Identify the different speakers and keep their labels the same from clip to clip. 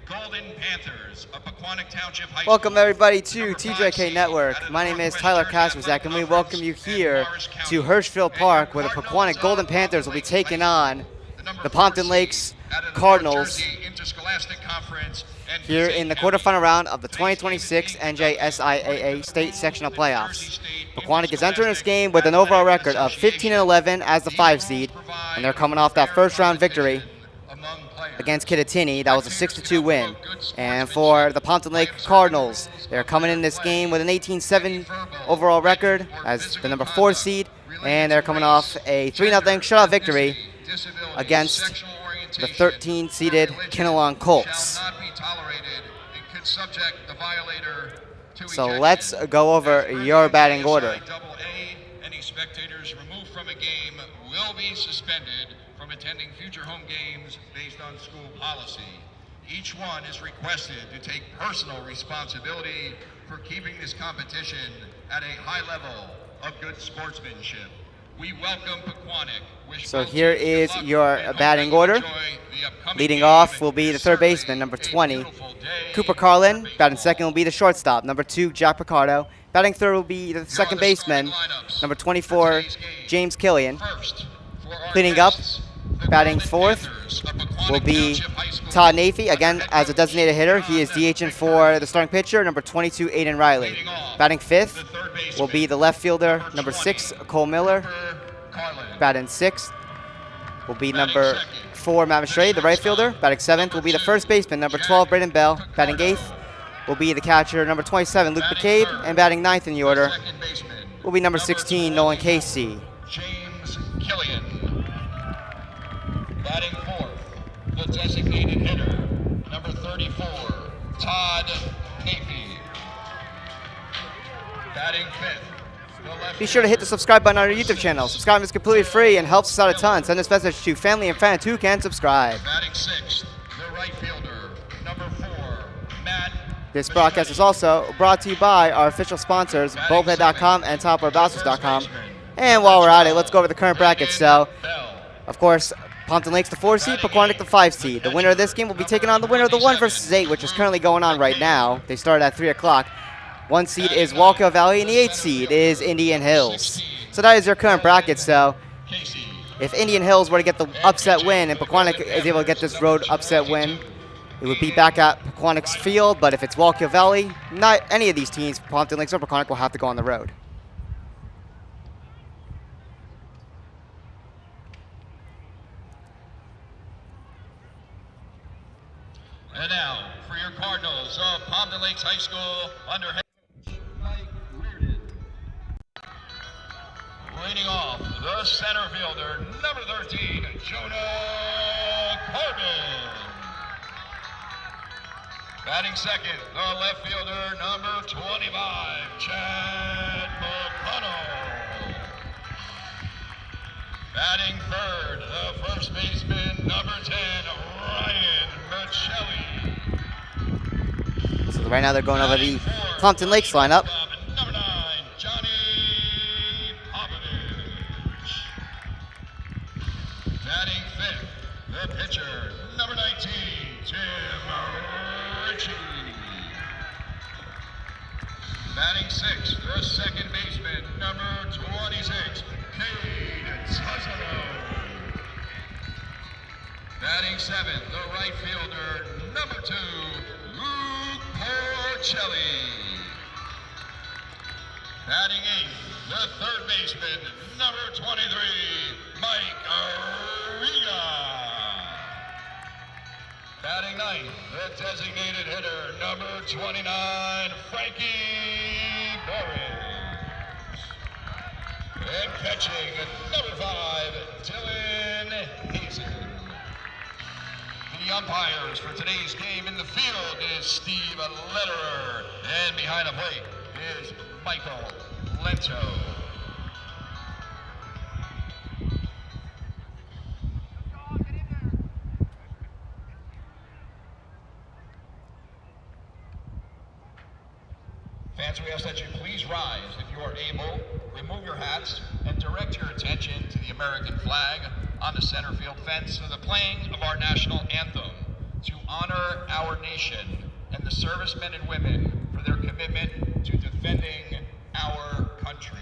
Speaker 1: Golden Panthers of Pequannock Township High
Speaker 2: Welcome
Speaker 1: School.
Speaker 2: everybody to TJK Network. My name is Tyler Kasperzak, and we welcome you here to Hirschfield Park, where the Pequannock Golden Panthers will be taking on the Pompton Lakes Cardinals here in the quarterfinal round of the 2026 NJSIAA State Sectional Playoffs. Pequannock is entering this game with an overall record of 15-11 as the 5 seed, and they're coming off that first round victory against Kittatinny. That was a 6-2 win. And for the Pompton Lake Cardinals, they're coming in this game with an 18-7 overall record as the number 4 seed, and they're coming off a 3-0 shutout victory against the 13-seeded Kinnelon Colts. So let's go over your batting order.
Speaker 1: Any spectators removed from a game will be suspended from attending future home games based on school policy. Each one is requested to take personal responsibility for keeping this competition at a high level of good sportsmanship. We welcome Pequannock.
Speaker 2: So here is your batting order. Leading off will be the third baseman, number 20, Cooper Carlin. Batting second will be the shortstop, number 2, Jack Picardo. Batting third will be the second baseman, number 24, James Killian. Cleaning up, batting fourth will be Todd Nafee, again as a designated hitter. He is DHing for the starting pitcher, number 22, Aiden Riley. Batting fifth will be the left fielder, number 6, Cole Miller. Batting sixth will be number 4, Matt Mastray, the right fielder. Batting seventh will be the first baseman, number 12, Braden Bell. Batting eighth will be the catcher, number 27, Luke McCabe. And batting ninth in the order will be number 16, Nolan Casey.
Speaker 1: James Killian. Batting fourth, the designated hitter, number 34, Todd Nafee. Batting fifth, the left.
Speaker 2: Be sure to hit the subscribe button on our YouTube channel. Subscribing is completely free and helps us out a ton. Send this message to family and friends who can subscribe.
Speaker 1: Batting sixth, the right fielder, number 4, Matt.
Speaker 2: This broadcast is also brought to you by our official sponsors, Bulkhead.com and TopWareBouncers.com. And while we're at it, let's go over the current bracket. So, of course, Pompton Lakes the 4 seed, Pequannock the 5 seed. The winner of this game will be taking on the winner of the 1 versus 8, which is currently going on right now. They started at 3 o'clock. 1 seed is Wallkill Valley, and the 8th seed is Indian Hills. So that is your current bracket. So if Indian Hills were to get the upset win and Pequannock is able to get this road upset win, it would be back at Pequannock's field. But if it's Wallkill Valley, not any of these teams, Pompton Lakes or Pequannock, will have to go on the road.
Speaker 1: And now, for your Cardinals of Pompton Lakes High School, under head coach Mike Reardon. Leading off, the center fielder, number 13, Jonah Corbin. Batting second, the left fielder, number 25, Chad Pequannock. Batting third, the first baseman, number 10, Ryan Michelli.
Speaker 2: So right now they're going over the Pompton Lakes lineup.
Speaker 1: Number 9, Johnny Popovich. Batting fifth, the pitcher, number 19, Tim Ritchie. Batting sixth, the second baseman, number 26, Cade Tuzzolo. Batting seventh, the right fielder, number 2, Luke Porcelli. Batting eighth, the third baseman, number 23, Mike Arriga. Batting ninth, the designated hitter, number 29, Frankie Burris. And catching, number 5, Dylan Hazen. The umpires for today's game in the field is Steve Lederer, and behind the plate is Michael Lento. Fans, we ask that you please rise if you are able, remove your hats, and direct your attention to the American flag on the center field fence for the playing of our national anthem. to honor our nation and the servicemen and women for their commitment to defending our country.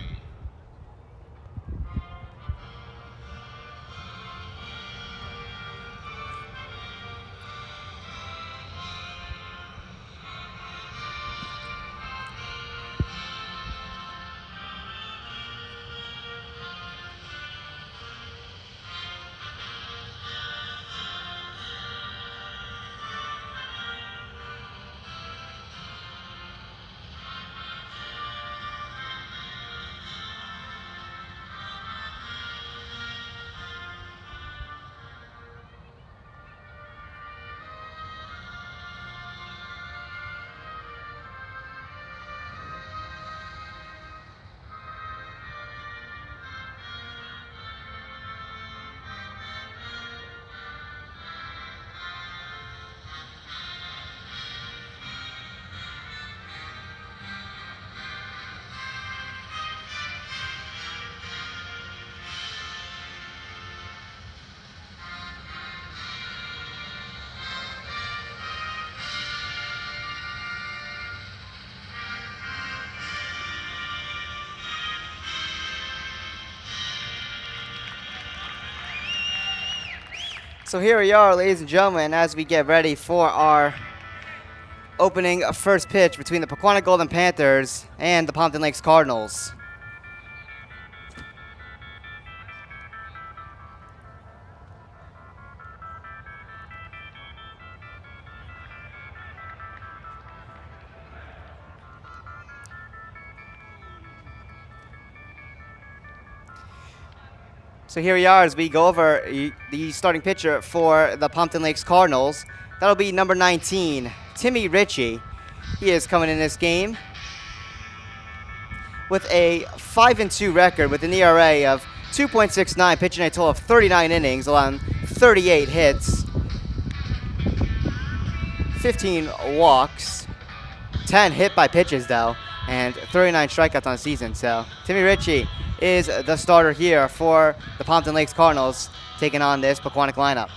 Speaker 2: So here we are, ladies and gentlemen, as we get ready for our opening first pitch between the Pequannock Golden Panthers and the Pompton Lakes Cardinals. So here we are as we go over the starting pitcher for the Pompton Lakes Cardinals. That'll be number 19, Timmy Ritchie. He is coming in this game with a 5-2 record with an ERA of 2.69, pitching a total of 39 innings, allowing 38 hits, 15 walks, 10 hit by pitches though, and 39 strikeouts on the season. So Timmy Ritchie is the starter here for the Pompton Lakes Cardinals, taking on this Pequannock lineup.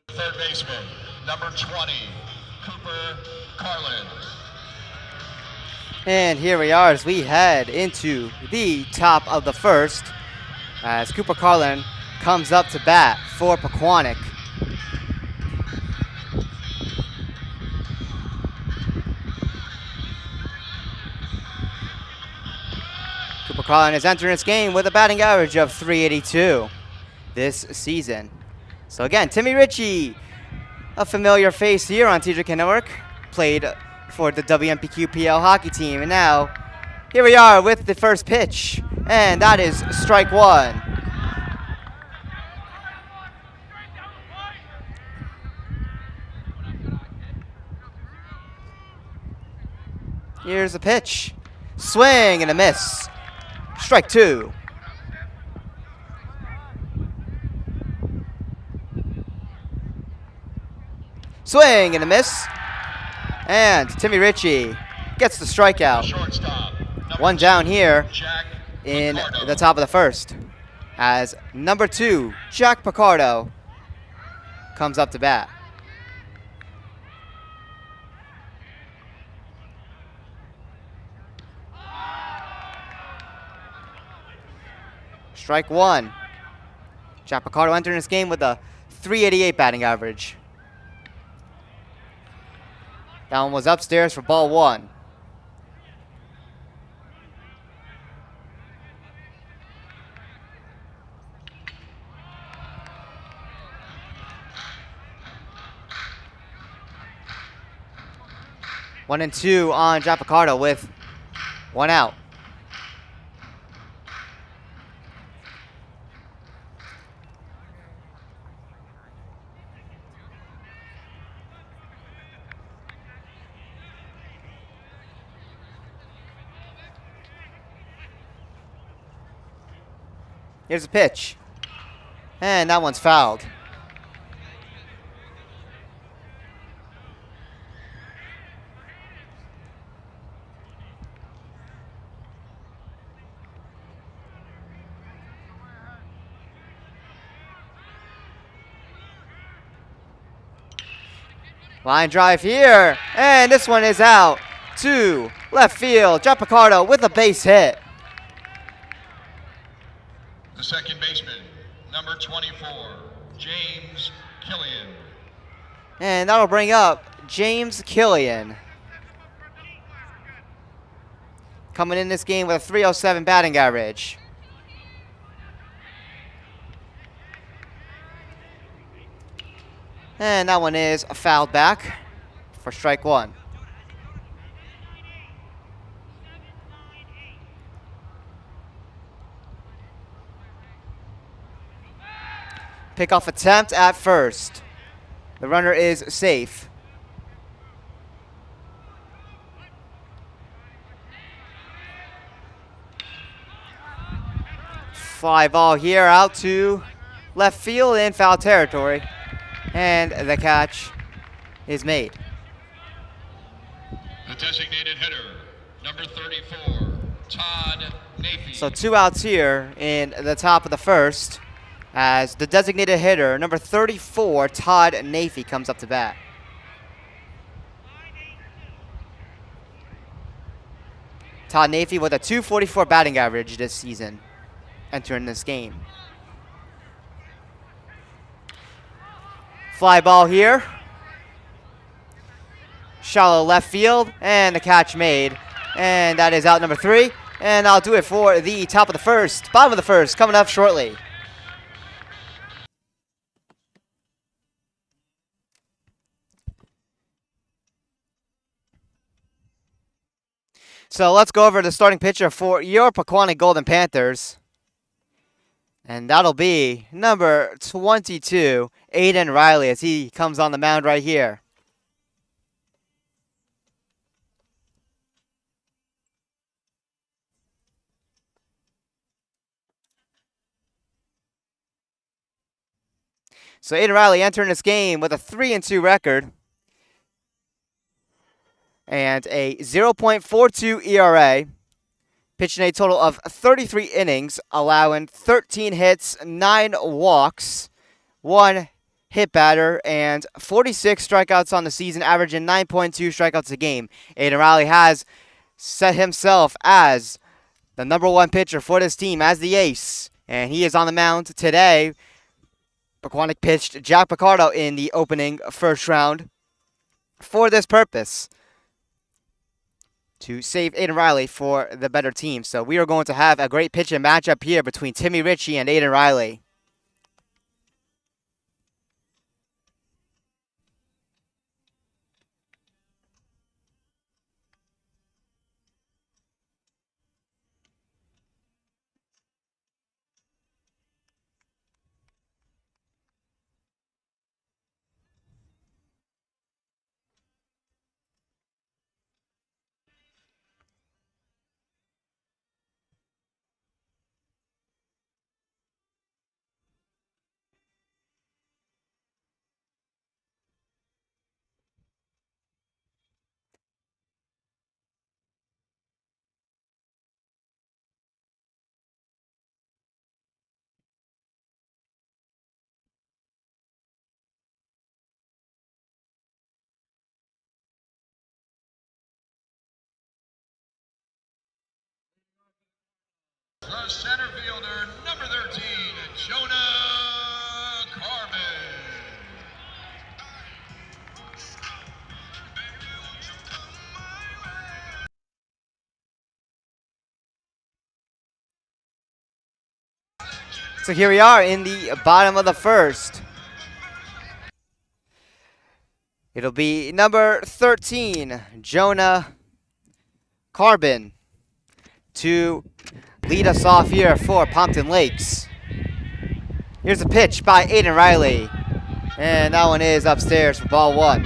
Speaker 1: Third baseman, number 20, Cooper Carlin.
Speaker 2: And here we are as we head into the top of the first as Cooper Carlin comes up to bat for Pequannock. Cooper Carlin is entering this game with a batting average of .382 this season. So again, Timmy Ritchie, a familiar face here on TJK Network, played for the WMPQPL hockey team. And now, here we are with the first pitch, and that is strike one. Here's the pitch. Swing and a miss. Strike two. Swing and a miss. And Timmy Ritchie gets the strikeout. One down here in the top of the first as number 2, Jack Picardo, comes up to bat. Strike one. Jack Picardo entering this game with a .388 batting average. That one was upstairs for ball one. One and two on Jack Picardo with one out. Here's a pitch. And that one's fouled. Line drive here. And this one is out to left field. Jack Picardo with a base hit.
Speaker 1: The second baseman, number 24, James Killian.
Speaker 2: And that'll bring up James Killian. Coming in this game with a .307 batting average. And that one is fouled back for strike one. Pickoff attempt at first. The runner is safe. Fly ball here out to left field in foul territory. And the catch is made.
Speaker 1: The designated hitter, number 34, Todd Nafee.
Speaker 2: So 2 outs here in the top of the first, as the designated hitter, number 34, Todd Nafee, comes up to bat. Todd Nafee with a .244 batting average this season, entering this game. Fly ball here. Shallow left field, and the catch made. And that is out number 3. And I'll do it for the top of the first, bottom of the first, coming up shortly. So let's go over the starting pitcher for your Pequannock Golden Panthers. And that'll be number 22, Aiden Riley, as he comes on the mound right here. So Aiden Riley entering this game with a 3-2 record and a 0.42 ERA, pitching a total of 33 innings, allowing 13 hits, 9 walks, one hit batter, and 46 strikeouts on the season, averaging 9.2 strikeouts a game. Aiden Riley has set himself as the #1 pitcher for this team, as the ace, and he is on the mound today. Pequannock pitched Jack Picardo in the opening first round for this purpose, to save Aiden Riley for the better team. So we are going to have a great pitching matchup here between Timmy Ritchie and Aiden Riley.
Speaker 1: The center fielder, number 13, Jonah Carmen.
Speaker 2: So here we are in the bottom of the first. It'll be number 13, Jonah Carbon, to lead us off here for Pompton Lakes. Here's a pitch by Aiden Riley, and that one is upstairs for ball one.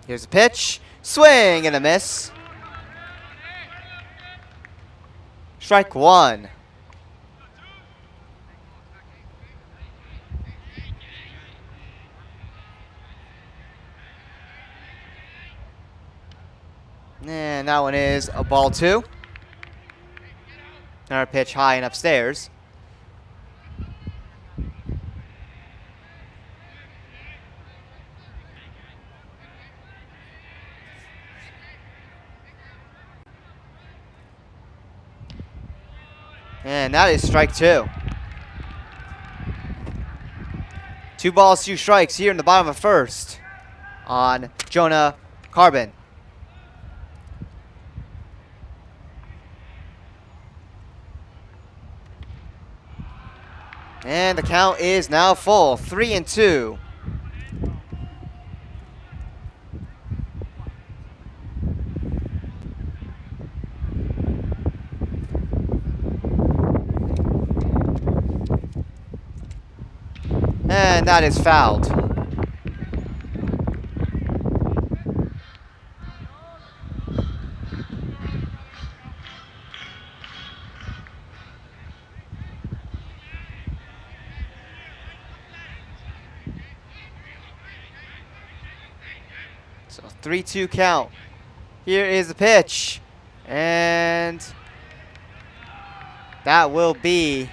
Speaker 2: Here's a pitch, swing and a miss. Strike one. And that one is a ball two. Another pitch high and upstairs. And that is strike two. 2 balls, 2 strikes here in the bottom of first on Jonah Carbon. And the count is now full, 3-2. And that is fouled. So 3-2 count. Here is the pitch. And that will be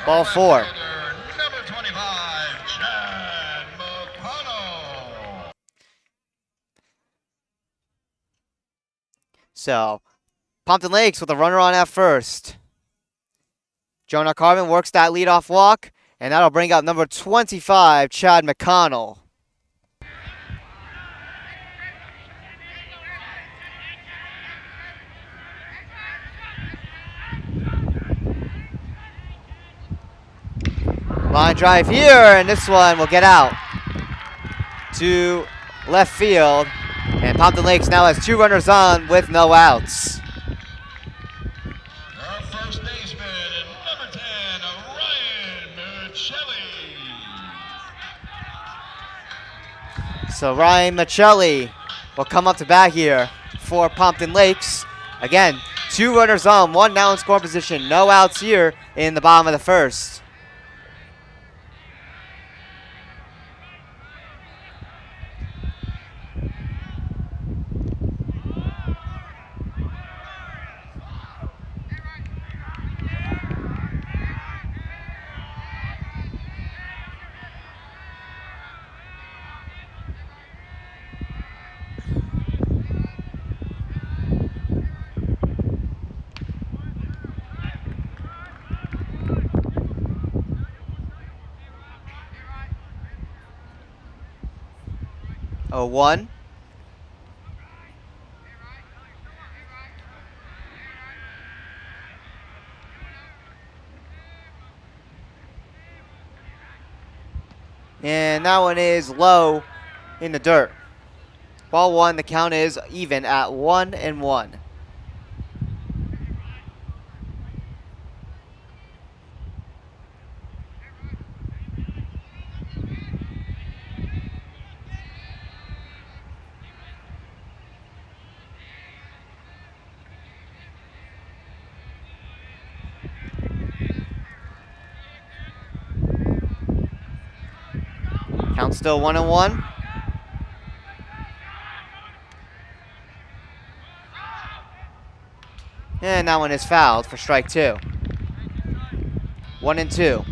Speaker 2: ball four.
Speaker 1: Number 25, Chad Pequannock.
Speaker 2: So Pompton Lakes with a runner on at first. Jonah Carbon works that leadoff walk, and that'll bring up number 25, Chad McConnell. Line drive here, and this one will get out to left field. And Pompton Lakes now has 2 runners on with no outs.
Speaker 1: Our first baseman, number 10, Ryan Michelli.
Speaker 2: So Ryan Michelli will come up to bat here for Pompton Lakes. Again, 2 runners on, 1 now in scoring position. No outs here in the bottom of the first. 0-1. And that one is low in the dirt. Ball one, the count is even at 1-1. Count still 1-1. And that one is fouled for strike 2. 1-2.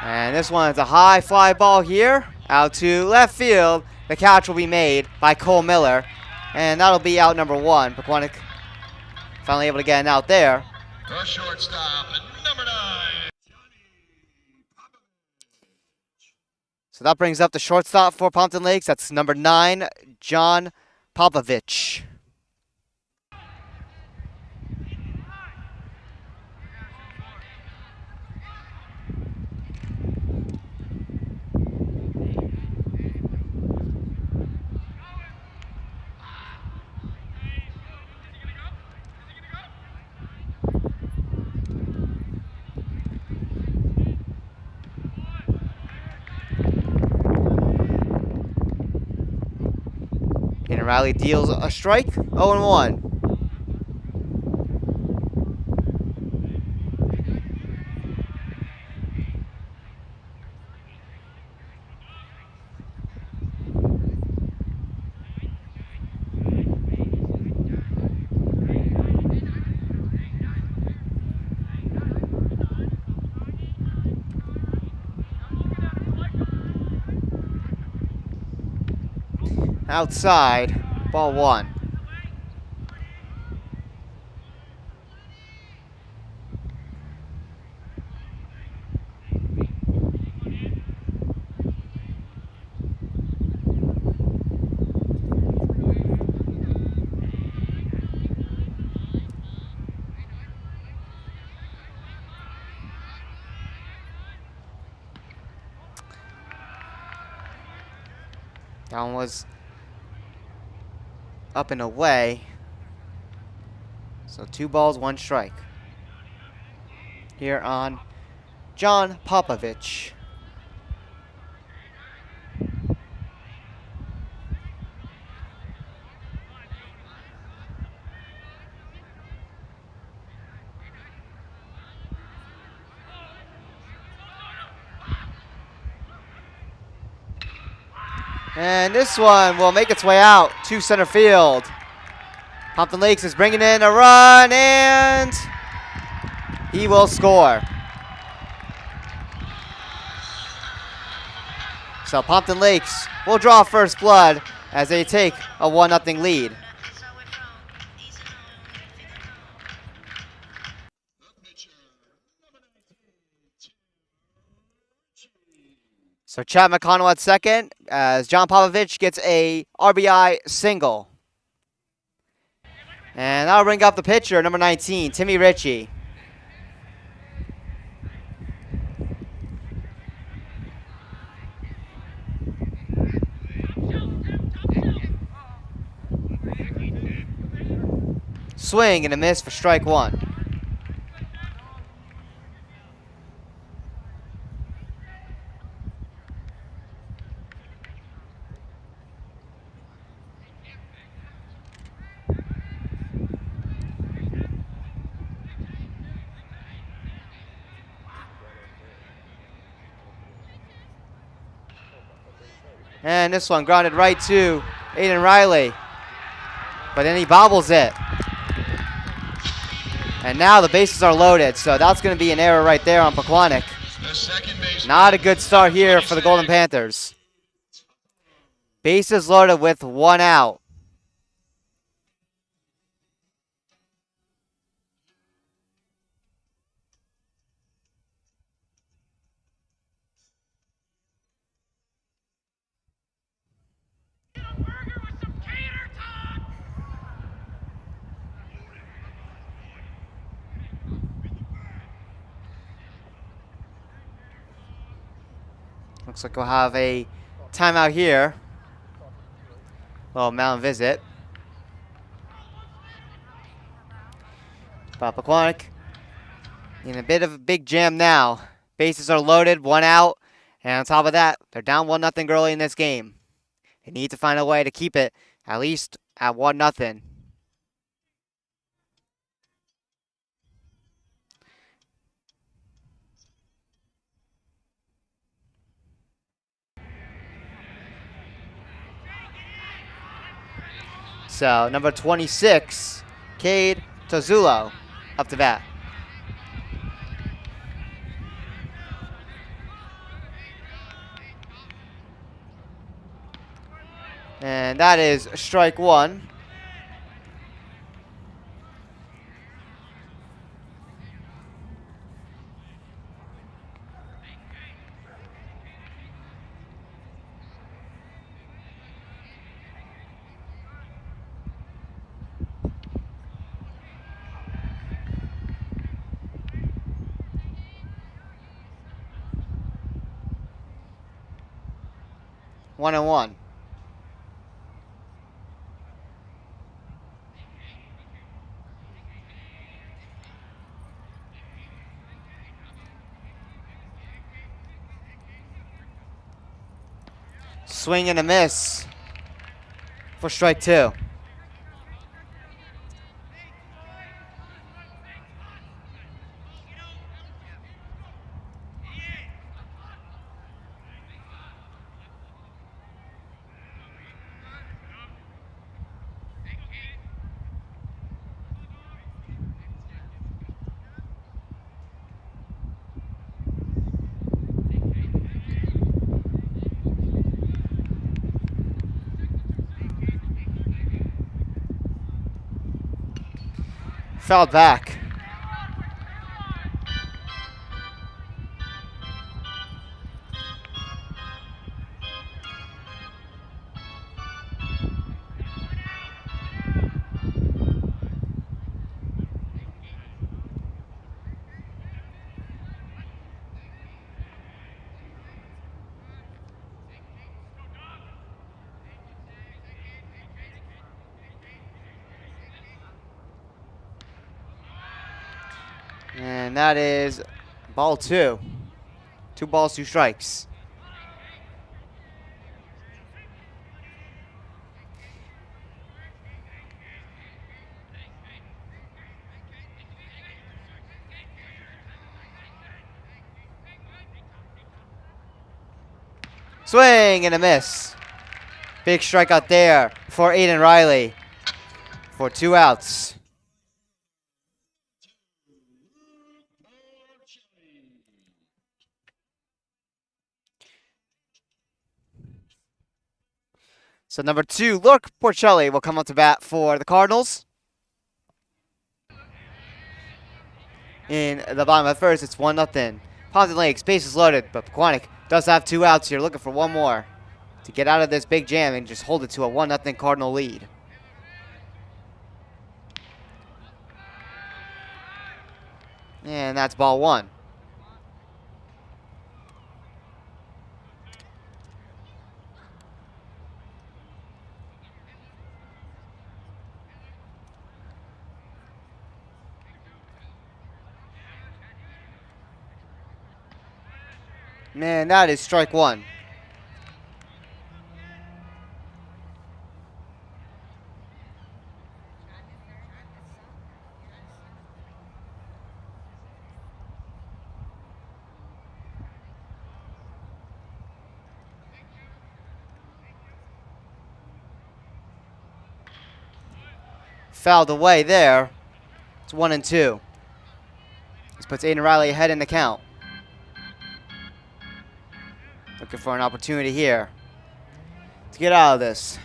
Speaker 2: And this one is a high fly ball here, out to left field. The catch will be made by Cole Miller, and that'll be out number 1. Pequannock finally able to get an out there.
Speaker 1: The shortstop, number 9.
Speaker 2: So that brings up the shortstop for Pompton Lakes. That's number 9, John Popovich. And Riley deals a strike, 0-1. Outside, ball 1. That one was up and away. So 2 balls, 1 strike. Here on John Popovich. And this one will make its way out to center field. Pompton Lakes is bringing in a run, and he will score. So Pompton Lakes will draw first blood as they take a 1-0 lead. So Chad McConnell at second as John Popovich gets a RBI single. And that'll bring up the pitcher, number 19, Timmy Ritchie. Swing and a miss for strike 1. And this one grounded right to Aiden Riley. But then he bobbles it. And now the bases are loaded, so that's going to be an error right there on Pequannock. Not a good start here for the Golden Panthers. Bases loaded with 1 out. Looks like we'll have a timeout here. Little mound visit. But Pequannock in a bit of a big jam now. Bases are loaded, 1 out. And on top of that, they're down 1-0 early in this game. They need to find a way to keep it at least at 1-0. So, number 26, Cade Tozulo, up to bat. And that is strike 1. One and one. Swing and a miss for strike 2. Fouled back. And that is ball 2. 2 balls, 2 strikes. Swing and a miss. Big strikeout there for Aiden Riley for 2 outs. So number 2, Lurk Porcelli will come up to bat for the Cardinals. In the bottom of the first, it's 1-0. Pompton Lakes, bases loaded, but Pequannock does have 2 outs here, looking for 1 more to get out of this big jam and just hold it to a 1-0 Cardinal lead. And that's ball 1. Man, that is strike 1. fouled away there. It's 1-2. This puts Aiden Riley ahead in the count. Looking for an opportunity here to get out of this.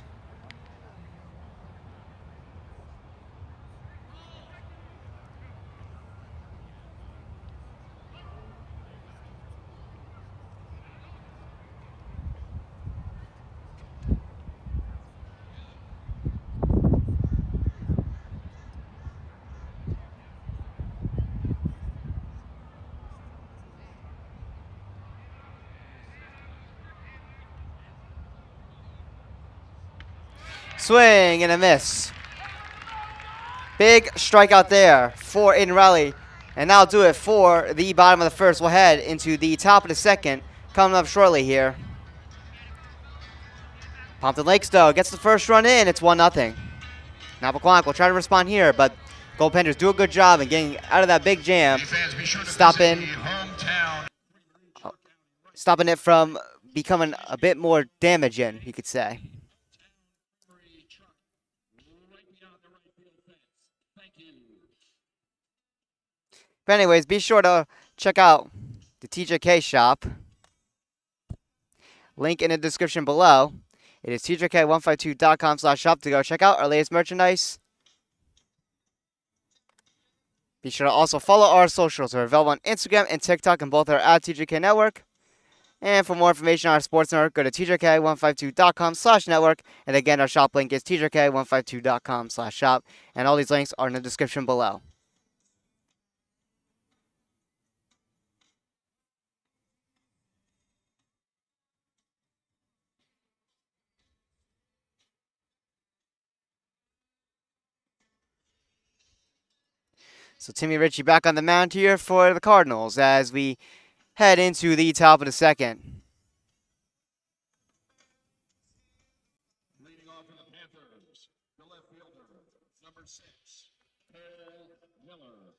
Speaker 2: Swing and a miss. Big strikeout there for Aiden Riley. And that'll do it for the bottom of the first. We'll head into the top of the second coming up shortly here. Pompton Lakes, though, gets the first run in. It's 1-0. Now Pequannock will try to respond here, but goaltenders do a good job in getting out of that big jam, stopping it from becoming a bit more damaging, you could say. But anyways, be sure to check out the TJK shop. Link in the description below. It is tjk152.com/shop to go check out our latest merchandise. Be sure to also follow our socials. We're available on Instagram and TikTok, and both are at TJK Network. And for more information on our sports network, go to tjk152.com/network. And again, our shop link is tjk152.com/shop. And all these links are in the description below. So Timmy Ritchie back on the mound here for the Cardinals as we head into the top of the second.
Speaker 1: Leading off for the Panthers, the left fielder, number 6, Paul Miller.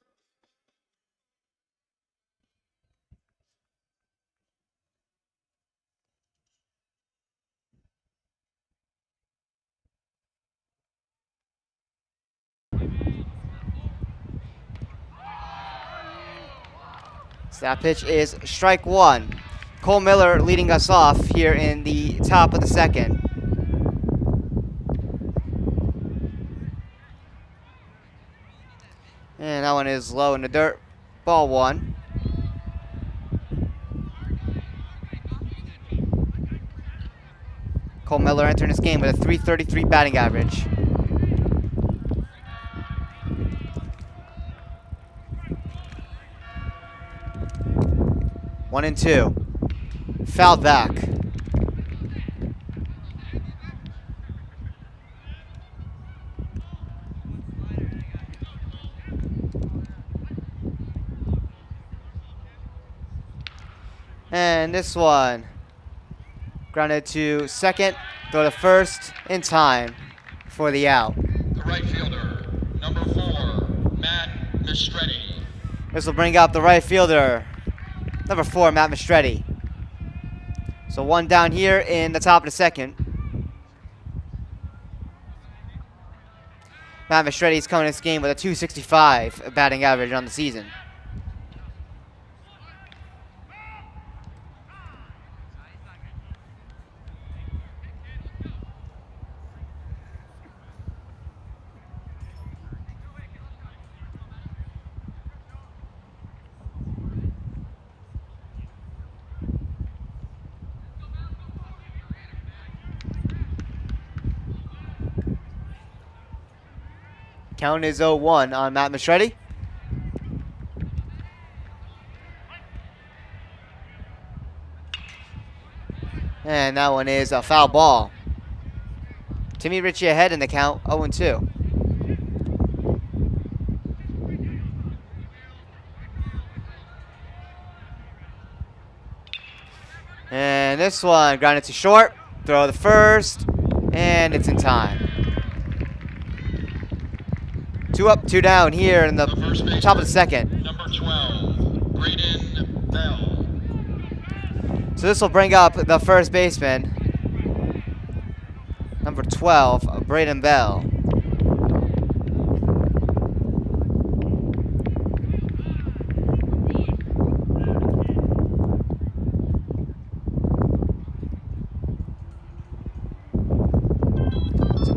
Speaker 2: So that pitch is strike one. Cole Miller leading us off here in the top of the second. And that one is low in the dirt. Ball one. Cole Miller entering this game with a .333 batting average. One and two. Fouled back. And this one grounded to second, throw to first in time for the out.
Speaker 1: The right fielder, number 4, Matt Mistretti.
Speaker 2: This will bring up the right fielder, number 4, Matt Mistretti. So one down here in the top of the second. Matt Mistretti is coming in this game with a .265 batting average on the season. Count is 0-1 on Matt Mistretti. And that one is a foul ball. Timmy Ritchie ahead in the count, 0-2. And this one grounded to short. Throw the first, and it's in time. 2 up, 2 down here in the top of the second.
Speaker 1: Number 12, Braden Bell.
Speaker 2: So this will bring up the first baseman, number 12, Braden Bell.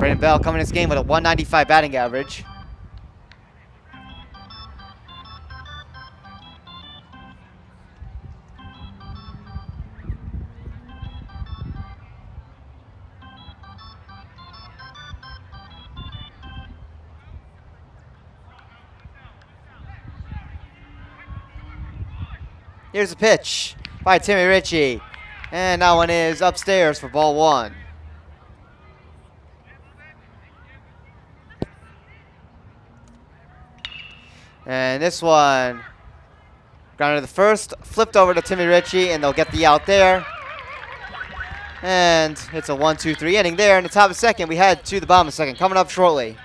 Speaker 2: Brandon Bell coming in this game with a 195 batting average. Here's a pitch by Timmy Ritchie. And that one is upstairs for ball one. And this one, grounded to the first, flipped over to Timmy Ritchie, and they'll get the out there. And it's a 1-2-3 inning there. In the top of the second, we head to the bottom of the second. Coming up shortly.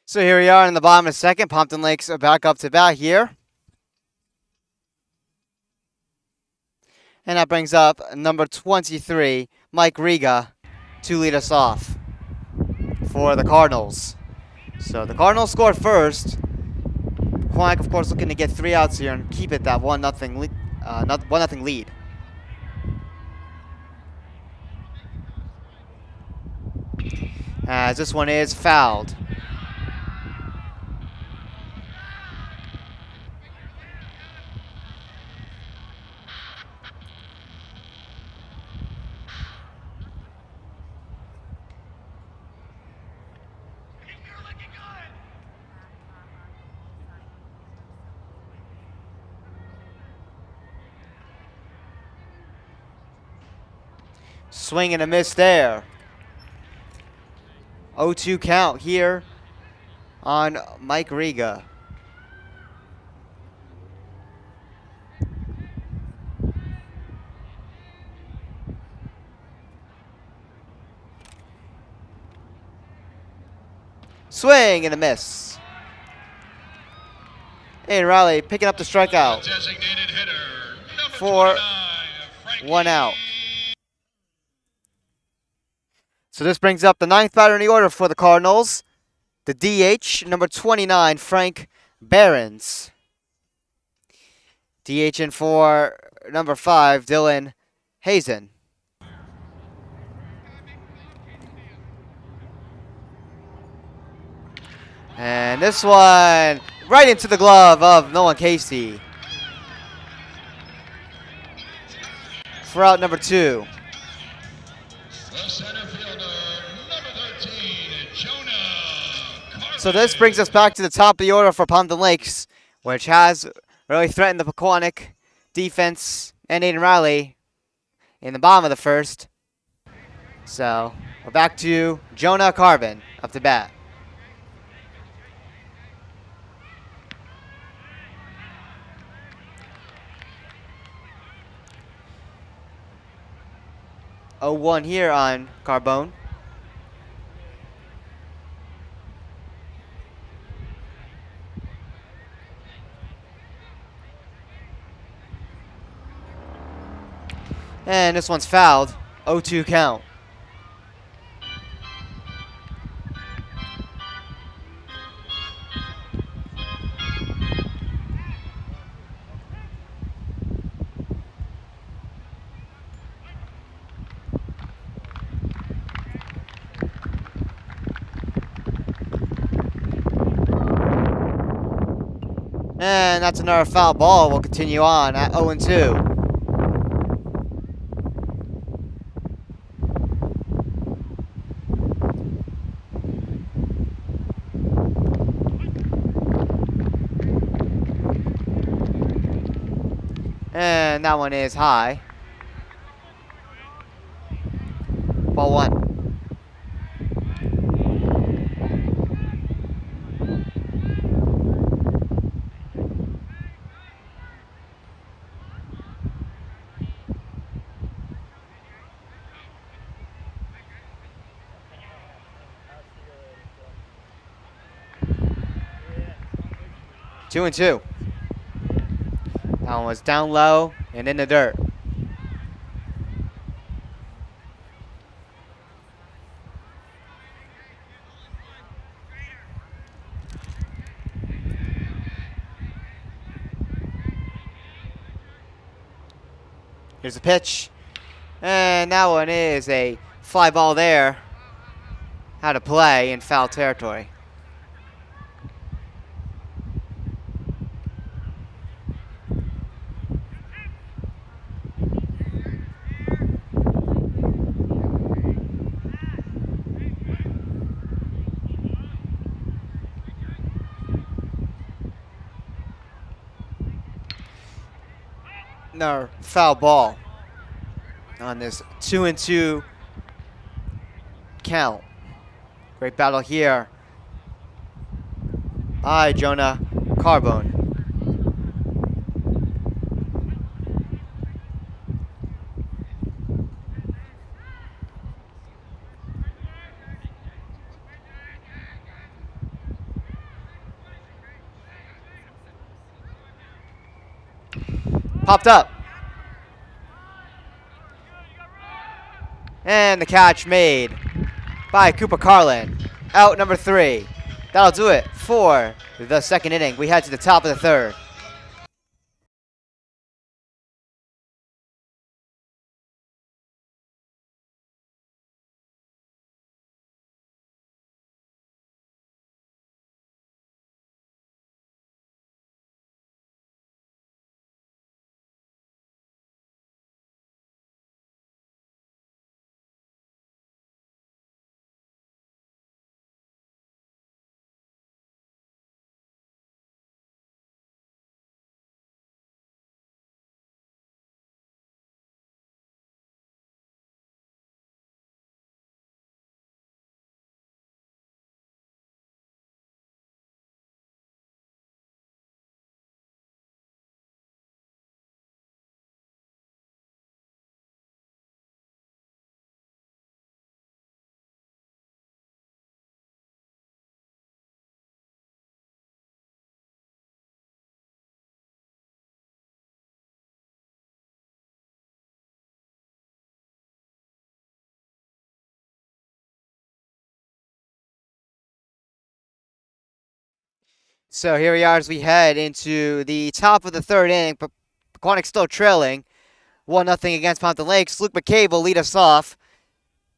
Speaker 2: So here we are in the bottom of the second. Pompton Lakes are back up to bat here. And that brings up number 23, Mike Riga, to lead us off for the Cardinals. So the Cardinals scored first. Pequannock, of course, looking to get 3 outs here and keep it that 1-0 lead. As this one is fouled. Swing and a miss there. 0-2 count here on Mike Riga. Swing and a miss. And Riley picking up the strikeout for 1 out. So this brings up the 9th batter in the order for the Cardinals, the DH, number 29, Frank Behrens. DH in for number 5, Dylan Hazen. And this one right into the glove of Nolan Casey for out number 2. So this brings us back to the top of the order for Pompton Lakes, which has really threatened the Pequannock defense and Aiden Riley in the bottom of the first. So we're back to Jonah Carvin up to bat. 0-1 here on Carbone. And this one's fouled. 0-2 count. And that's another foul ball. We'll continue on at 0-2. And that one is high. Ball one. Two and two. That one was down low and in the dirt. Here's the pitch. And that one is a fly ball there. How to play in foul territory. Another foul ball on this 2-2 count. Great battle here by Jonah Carbone. Popped up. And the catch made by Cooper Carlin. Out number 3. That'll do it for the second inning. We head to the top of the third. So here we are as we head into the top of the third inning. Pequannock still trailing 1-0 against Pompton Lakes. Luke McCabe will lead us off.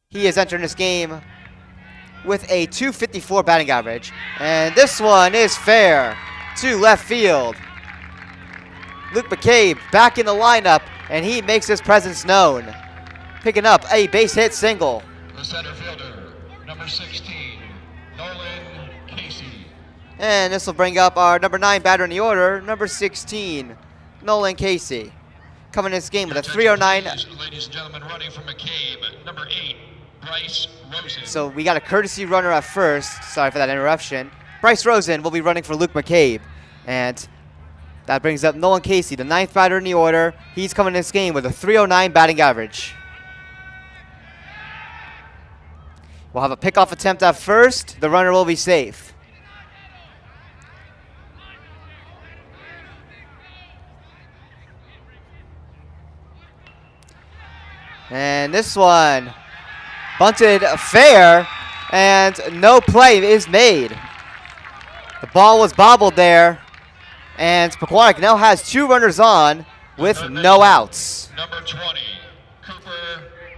Speaker 2: He is entering this game with a .254 batting average. And this one is fair to left field. Luke McCabe back in the lineup, and he makes his presence known, picking up a base hit single.
Speaker 1: The center fielder, number 16, Nolan Casey.
Speaker 2: And this will bring up our number 9 batter in the order, number 16, Nolan Casey. Coming in this game with a 309.
Speaker 1: Ladies and gentlemen, running from McCabe, number 8, Bryce Rosen.
Speaker 2: So we got a courtesy runner at first. Sorry for that interruption. Bryce Rosen will be running for Luke McCabe. And that brings up Nolan Casey, the 9th batter in the order. He's coming in this game with a 309 batting average. We'll have a pickoff attempt at first. The runner will be safe. And this one bunted fair, and no play is made. The ball was bobbled there, and Pequannock now has 2 runners on with no outs.
Speaker 1: Number 20, Cooper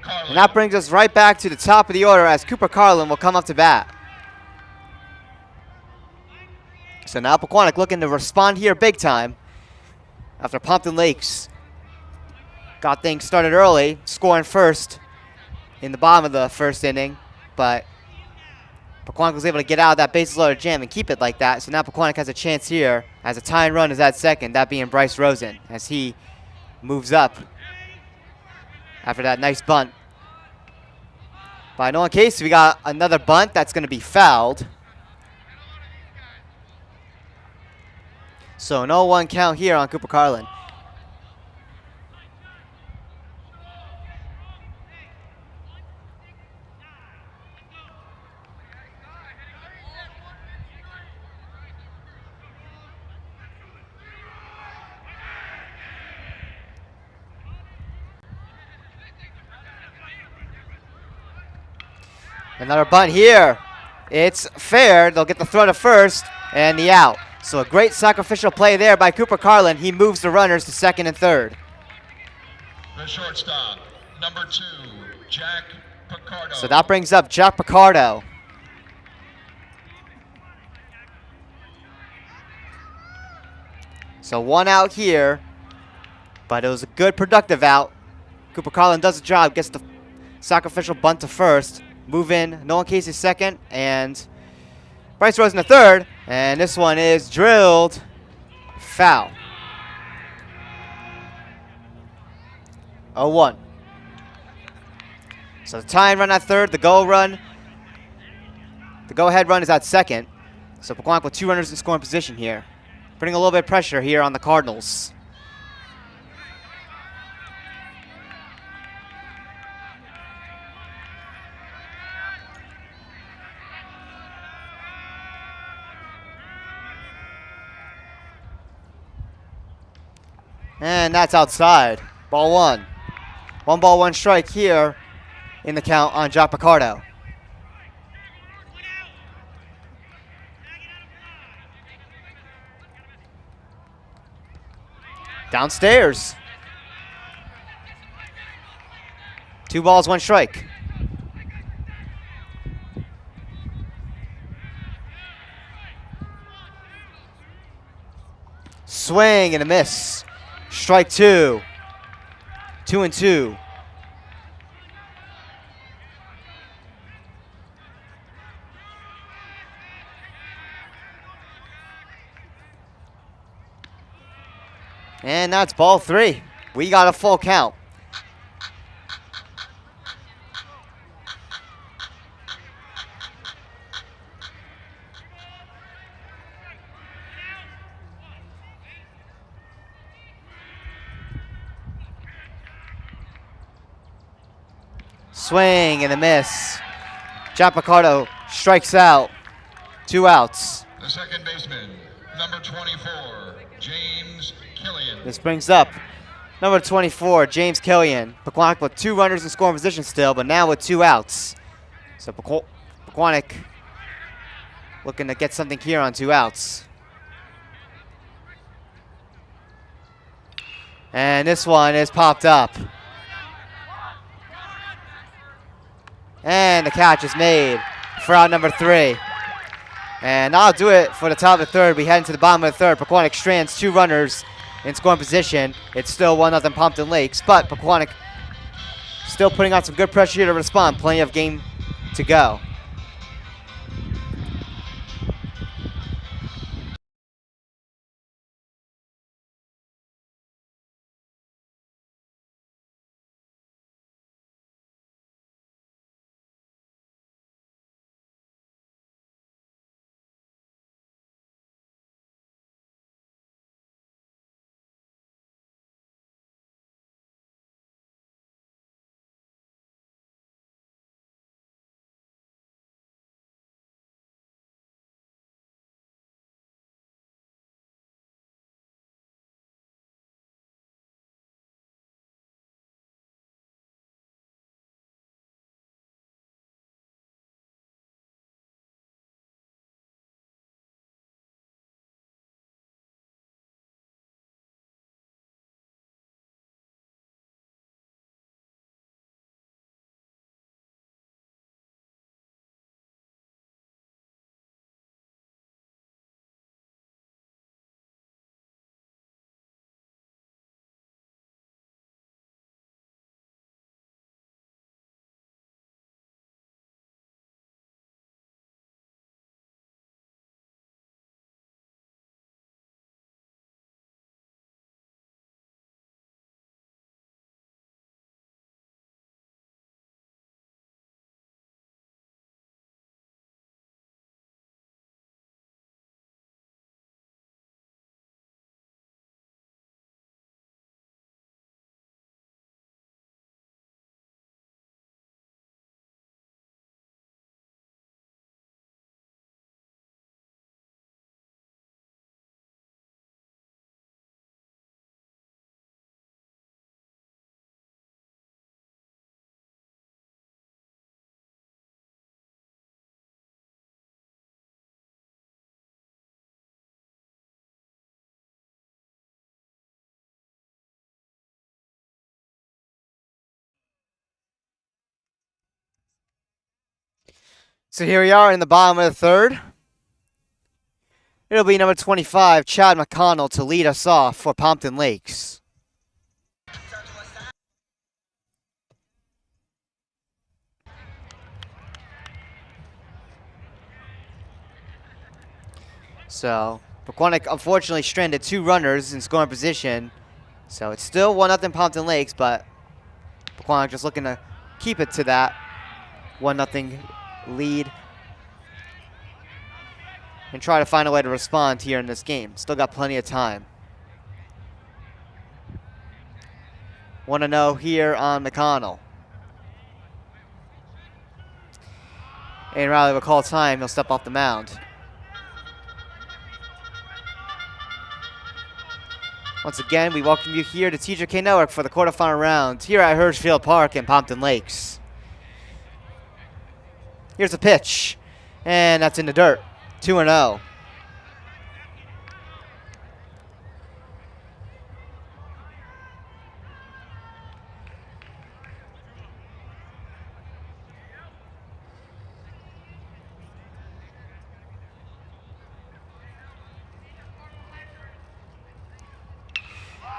Speaker 1: Carlin.
Speaker 2: And that brings us right back to the top of the order as Cooper Carlin will come up to bat. So now Pequannock looking to respond here big time after Pompton Lakes got things started early, scoring first in the bottom of the first inning, but Pequannock was able to get out of that bases loaded jam and keep it like that. So now Pequannock has a chance here as a tying run is at second, that being Bryce Rosen, as he moves up after that nice bunt. By Nolan Casey, we got another bunt that's going to be fouled. So no 1 count here on Cooper Carlin. Another bunt here. It's fair. They'll get the throw to first and the out. So a great sacrificial play there by Cooper Carlin. He moves the runners to second and third.
Speaker 1: The shortstop, number 2, Jack Picardo.
Speaker 2: So that brings up Jack Picardo. So 1 out here, but it was a good productive out. Cooper Carlin does the job, gets the sacrificial bunt to first. Move in, Nolan Casey second, and Bryce Rosen to third. And this one is drilled foul. 0-1. So the tying run at third, the go-ahead run is at second. So Pequannock with 2 runners in scoring position here, putting a little bit of pressure here on the Cardinals. And that's outside. Ball 1. 1 ball, 1 strike here in the count on Jack Picardo. Downstairs. 2 balls, 1 strike. Swing and a miss. Strike 2. 2-2. And that's ball 3. We got a full count. Swing and a miss. Jack Picardo strikes out. 2 outs.
Speaker 1: The second baseman, number 24, James Killian.
Speaker 2: This brings up number 24, James Killian. Pequannock with 2 runners in scoring position still, but now with 2 outs. So Pequannock looking to get something here on 2 outs. And this one is popped up. And the catch is made for out number 3. And that'll do it for the top of the third. We head into the bottom of the third. Pequannock strands 2 runners in scoring position. It's still 1-0 Pompton Lakes, but Pequannock still putting on some good pressure here to respond. Plenty of game to go. So here we are in the bottom of the third. It'll be number 25, Chad McConnell, to lead us off for Pompton Lakes. So Pequannock unfortunately stranded 2 runners in scoring position. So it's still 1-0 Pompton Lakes, but Pequannock just looking to keep it to that 1-0 lead and try to find a way to respond here in this game. Still got plenty of time. 1-0 here on McConnell. And Riley will call time. He'll step off the mound. Once again, we welcome you here to TJK Network for the quarterfinal round here at Hirschfield Park in Pompton Lakes. Here's a pitch, and that's in the dirt. 2-0.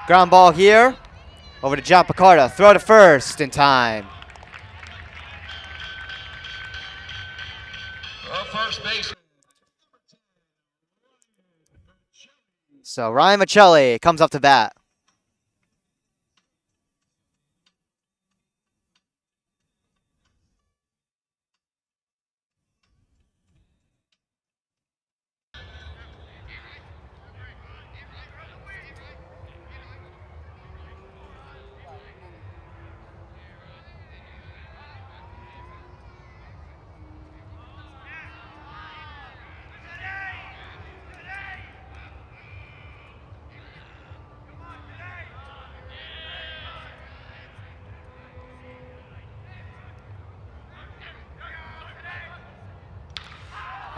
Speaker 2: Ground ball here. Over to John Picardo. Throw to first in time.
Speaker 1: First base.
Speaker 2: So Ryan Michelli comes up to bat.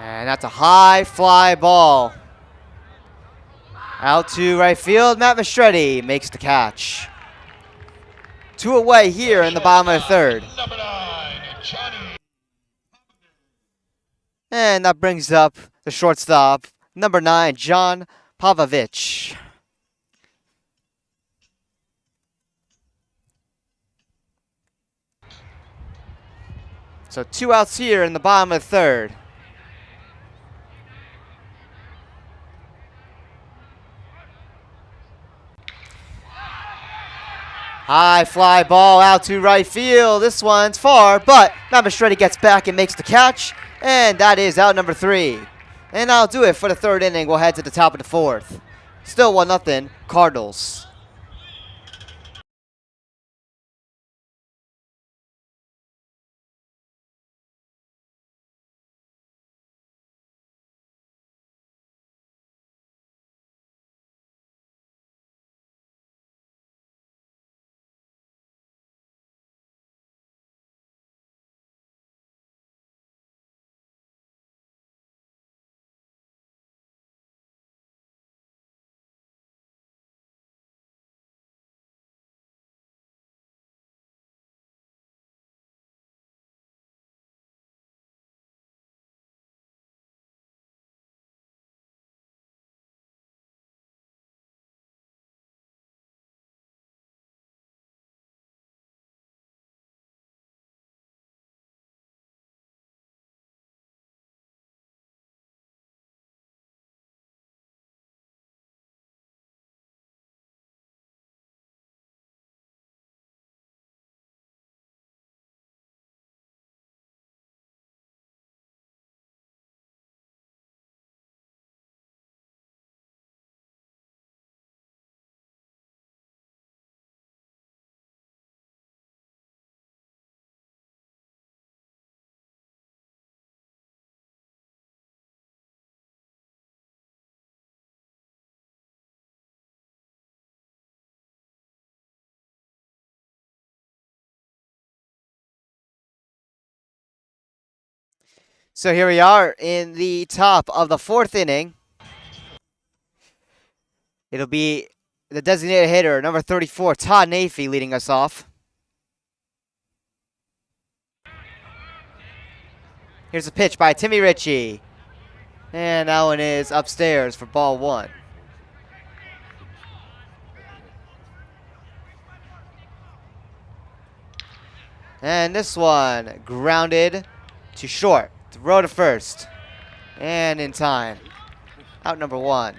Speaker 2: And that's a high fly ball. Out to right field, Matt Mastretti makes the catch. 2 away here in the bottom of the third.
Speaker 1: Number 9, Johnny.
Speaker 2: And that brings up the shortstop, number 9, John Pavlovich. So 2 outs here in the bottom of the third. High fly ball out to right field. This one's far, but Matt Mastretti gets back and makes the catch. And that is out number 3. And that'll do it for the third inning. We'll head to the top of the fourth. Still 1-0 Cardinals. So here we are in the top of the fourth inning. It'll be the designated hitter, number 34, Todd Nafee, leading us off. Here's a pitch by Timmy Ritchie. And that one is upstairs for ball 1. And this one grounded to short. Throw to first. And in time. Out number 1.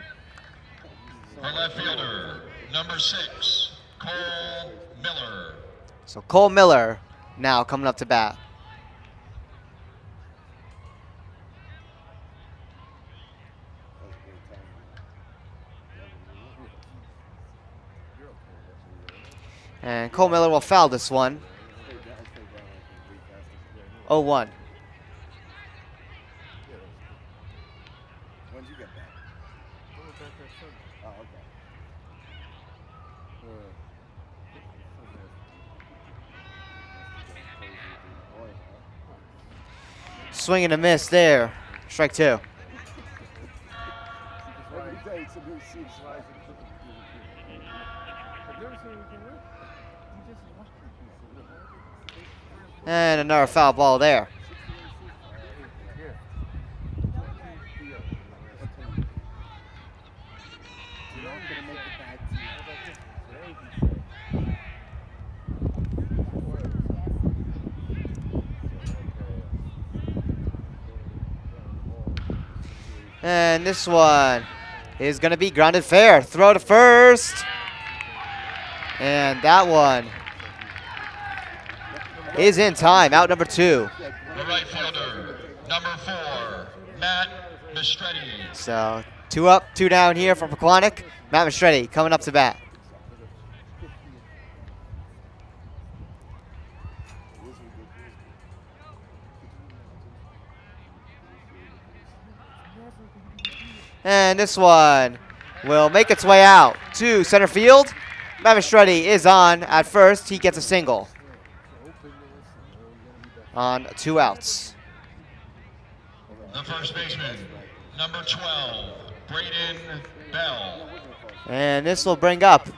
Speaker 1: Our left fielder, number 6, Cole Miller.
Speaker 2: So Cole Miller now coming up to bat. And Cole Miller will foul this one. 0-1. Swing and a miss there. Strike 2. And another foul ball there. And this one is going to be grounded fair. Throw to first. And that one is in time. Out number 2.
Speaker 1: The right fielder, number 4, Matt Mistretti.
Speaker 2: So 2 up, 2 down here for Pequannock. Matt Mistretti coming up to bat. And this one will make its way out to center field. Matt Mistretti is on at first. He gets a single on 2 outs.
Speaker 1: The first baseman, number 12, Braden Bell.
Speaker 2: And this will bring up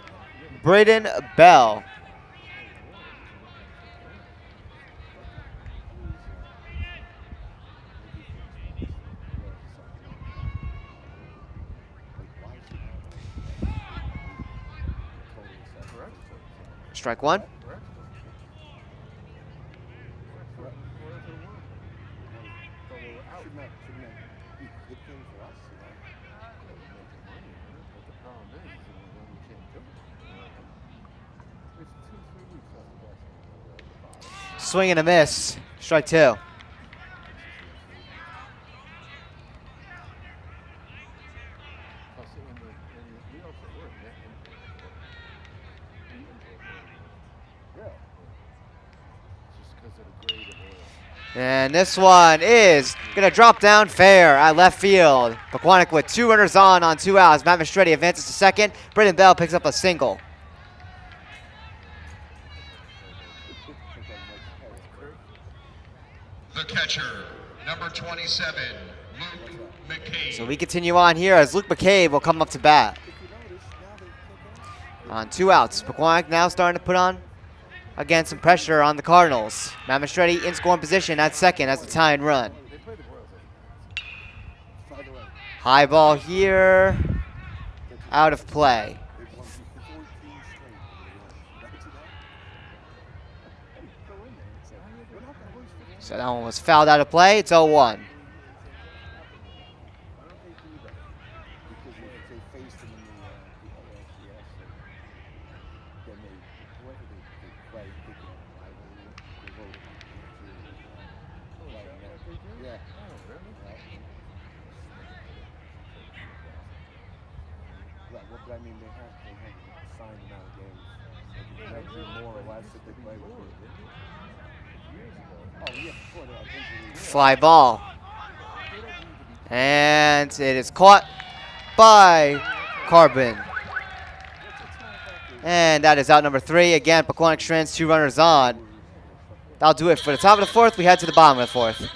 Speaker 2: Braden Bell. Strike 1. Swing and a miss. Strike 2. And this one is going to drop down fair at left field. Pequannock with 2 runners on 2 outs. Matt Mistretti advances to second. Braden Bell picks up a single.
Speaker 1: The catcher, number 27, Luke McCabe.
Speaker 2: So we continue on here as Luke McCabe will come up to bat. On 2 outs. Pequannock now starting to put on, again, some pressure on the Cardinals. Matt Mistretti in scoring position at second as the tie and run. High ball here. Out of play. So that one was fouled out of play. It's 0-1. Fly ball. And it is caught by Carbon. And that is out number 3. Again, Pequannock Strands 2 runners on. That'll do it for the top of the 4th. We head to the bottom of the 4th.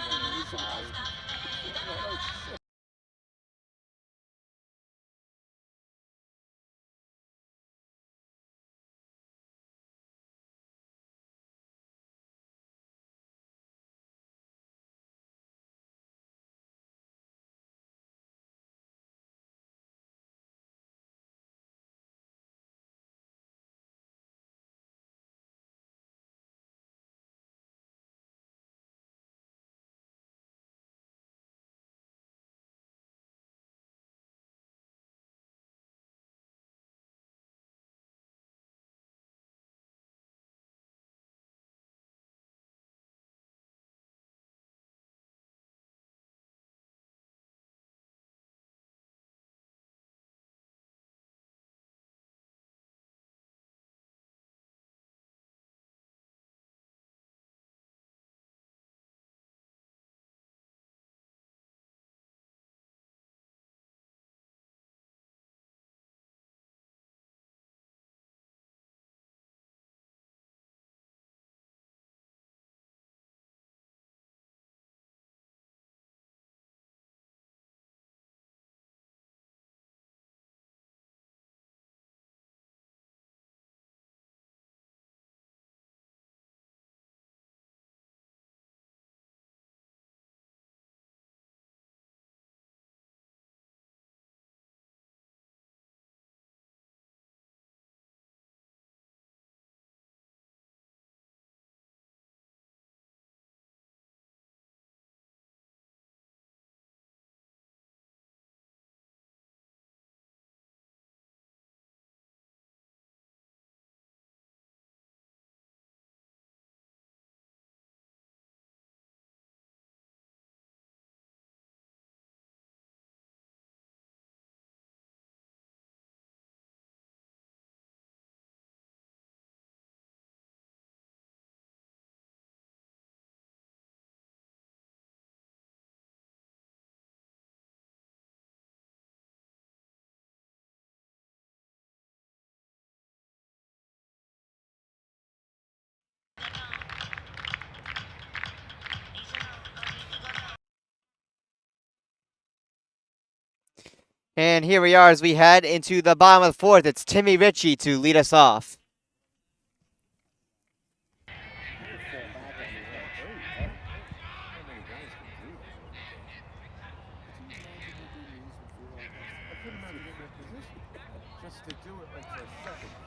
Speaker 2: And here we are as we head into the bottom of the fourth. It's Timmy Ritchie to lead us off.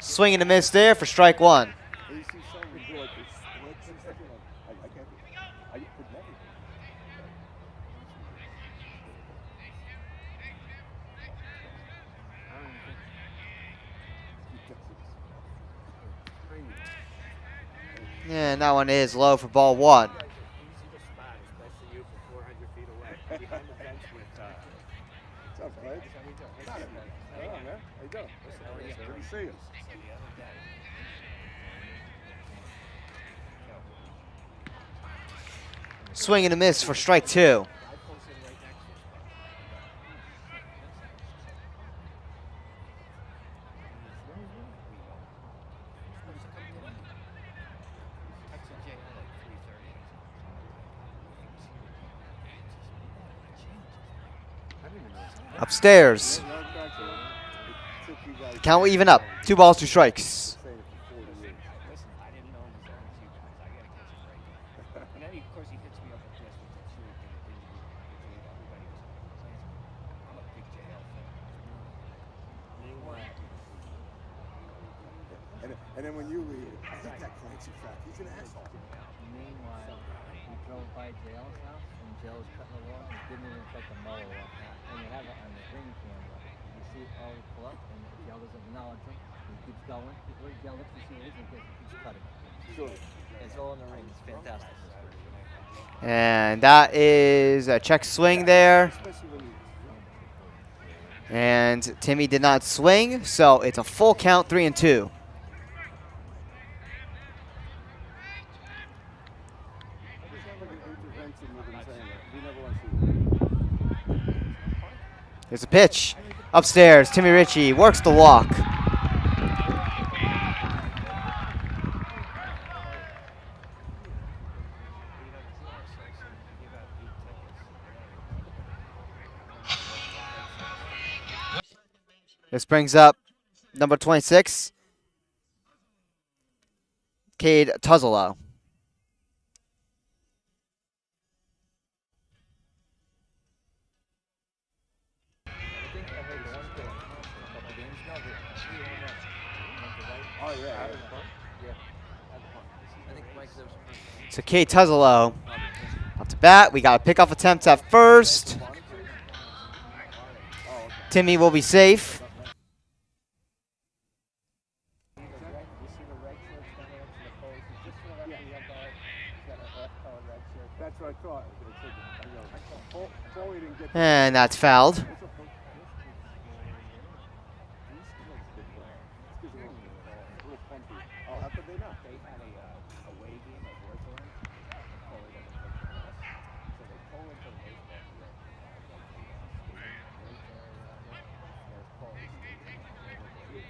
Speaker 2: Swing and a miss there for strike one. And that one is low for ball one. Swing and a miss for strike two. Upstairs. Count will even up. 2 balls, 2 strikes.
Speaker 3: And then when you leave, I hate that Clancy fact. He's an asshole.
Speaker 4: Meanwhile, we drove by Jail's house, and Jail's cutting the lawn, and didn't even take a mower off that. And you have it on the ring camera. You see Ollie pull up, and Jail doesn't acknowledge him. He keeps going. Jail looks to see what it is, and keeps cutting.
Speaker 3: Sure.
Speaker 4: It's all in the ring. It's fantastic.
Speaker 2: And that is a check swing there. And Timmy did not swing, so it's a full count, 3-2. There's a pitch. Upstairs, Timmy Ritchie works the walk. This brings up number 26, Cade Tuzzolo. So Cade Tuzzolo up to bat. We got a pickoff attempt at first. Timmy will be safe.
Speaker 3: That's what I thought.
Speaker 2: And that's fouled.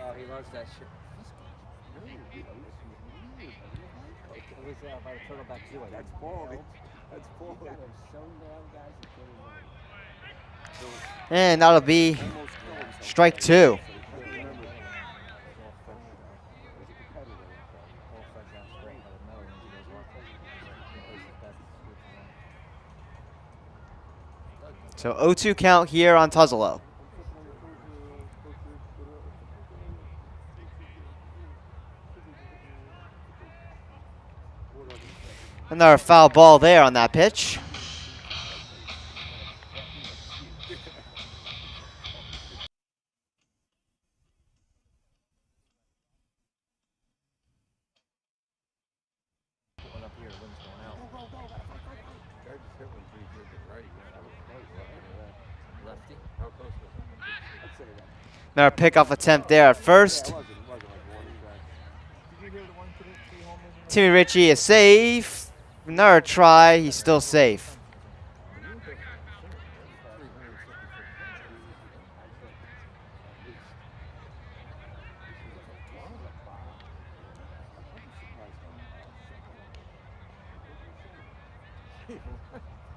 Speaker 4: Oh, he loves that shit. It was by the Turtleback Zoo.
Speaker 3: That's balling. That's balling.
Speaker 2: And that'll be strike two. So 0-2 count here on Tuzzolo. Another foul ball there on that pitch. Another pickoff attempt there at first. Timmy Ritchie is safe. Another try, he's still safe.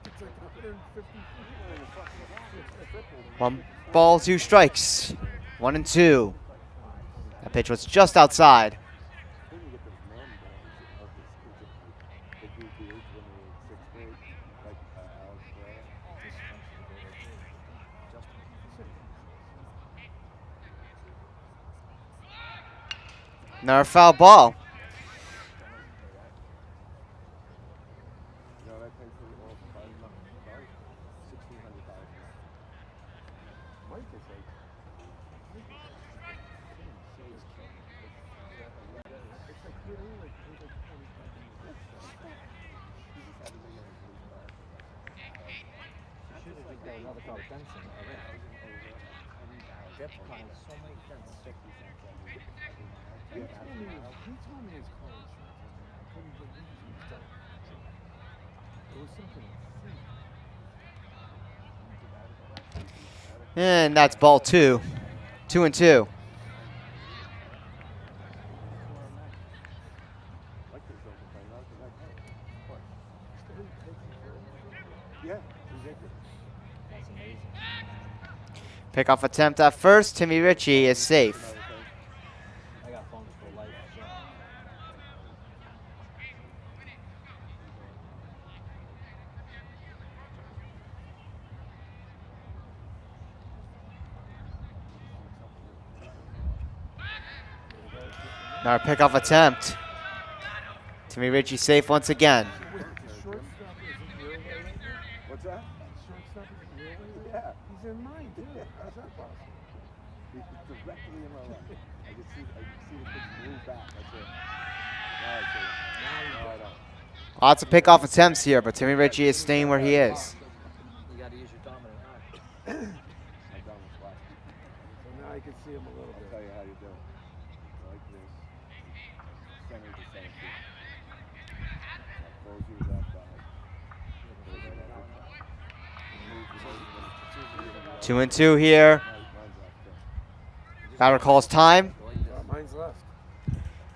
Speaker 3: It's like 150 feet.
Speaker 2: 1 ball, 2 strikes. 1 and 2. That pitch was just outside.
Speaker 3: Then you get those man balls of this. They do beards when they're in 6th grade, like Alex Cora.
Speaker 2: Another foul ball.
Speaker 3: You know, that pays for all the $1,600. Mike is like, it's like, you know, like, he's like 25 years. He just had to make it a blue car.
Speaker 4: Should have got another car Benson already. That's kind of so many cents.
Speaker 3: He told me his car insurance. I couldn't believe he was done. It was something insane.
Speaker 2: And that's ball 2. 2 and 2.
Speaker 3: Yeah.
Speaker 4: That's amazing.
Speaker 2: Pickoff attempt at first. Timmy Ritchie is safe.
Speaker 4: I got phones for life. So.
Speaker 2: Another pickoff attempt. Timmy Ritchie safe once again.
Speaker 3: What's that? Shortstop is real way? Yeah. He's in mine, too. How's that possible? He's directly in my left. I can see the pitch move back. That's it. Now I see it. No, I don't.
Speaker 2: Lots of pickoff attempts here, but Timmy Ritchie is staying where he is.
Speaker 4: You got to use your dominant eye.
Speaker 3: My thumb was flat. So now I can see him a little bit. I'll tell you how you do it. Like this. Center to center. Close your left eye.
Speaker 2: 2 and 2 here. Batter calls time,
Speaker 3: Mine's left.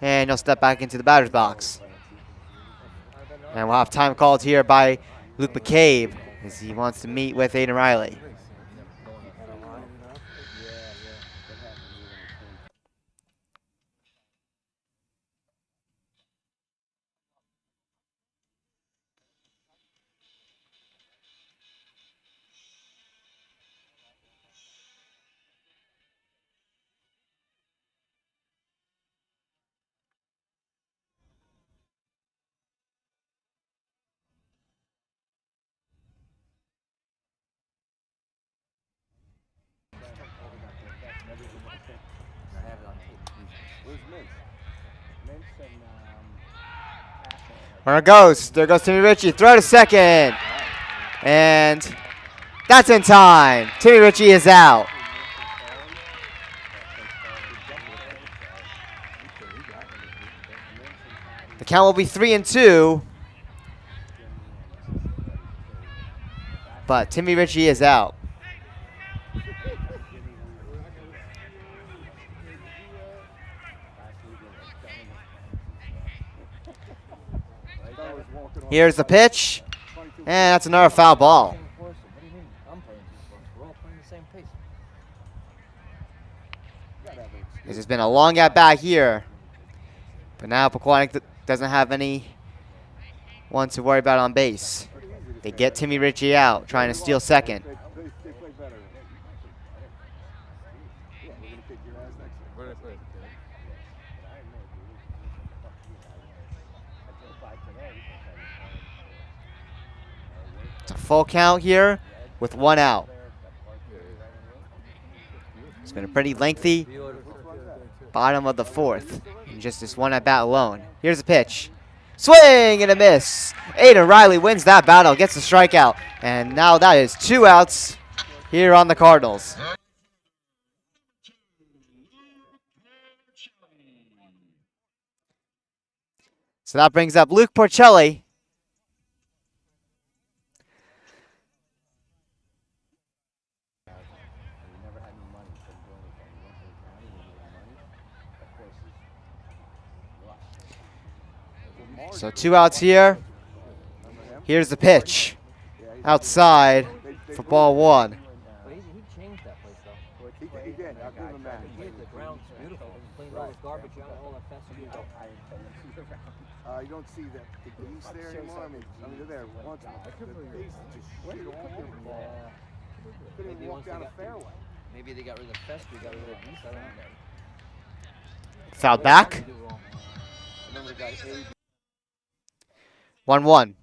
Speaker 2: and he'll step back into the batter's box. And we'll have time called here by Luke McCabe as he wants to meet with Aiden Riley.
Speaker 4: I have it on tape.
Speaker 3: Where's Mint? Mint and
Speaker 2: There it goes. There goes Timmy Ritchie. Throw to second. And that's in time. Timmy Ritchie is out. The count will be 3 and 2. But Timmy Ritchie is out. Here's the pitch. And that's another foul ball.
Speaker 4: What do you mean? I'm playing too close. We're all playing the same pace.
Speaker 2: This has been a long at bat here. But now Pequannock doesn't have anyone to worry about on base. They get Timmy Ritchie out, trying to steal second.
Speaker 3: they play better. Yeah, we're gonna kick your ass next year. Where did I play?
Speaker 2: It's a full count here with 1 out. It's been a pretty lengthy bottom of the 4th in just this 1 at bat alone. Here's the pitch. Swing and a miss. Aiden Riley wins that battle, gets the strikeout. And now that is 2 outs here on the Cardinals. So that brings up Luke Porcelli. So 2 outs here. Here's the pitch. outside for ball one.
Speaker 4: But he changed that place though.
Speaker 3: He did. I'll give him that.
Speaker 4: The ground's beautiful. He cleaned all his garbage out, all that fester.
Speaker 3: You don't see the geese there anymore. I mean, they're there once in a while. The geese just shit all over the ball. Couldn't even walk down a fairway.
Speaker 4: Maybe they got rid of fester, got rid of geese. I don't know.
Speaker 2: Foul back.
Speaker 3: I remember the guy
Speaker 2: 1-1.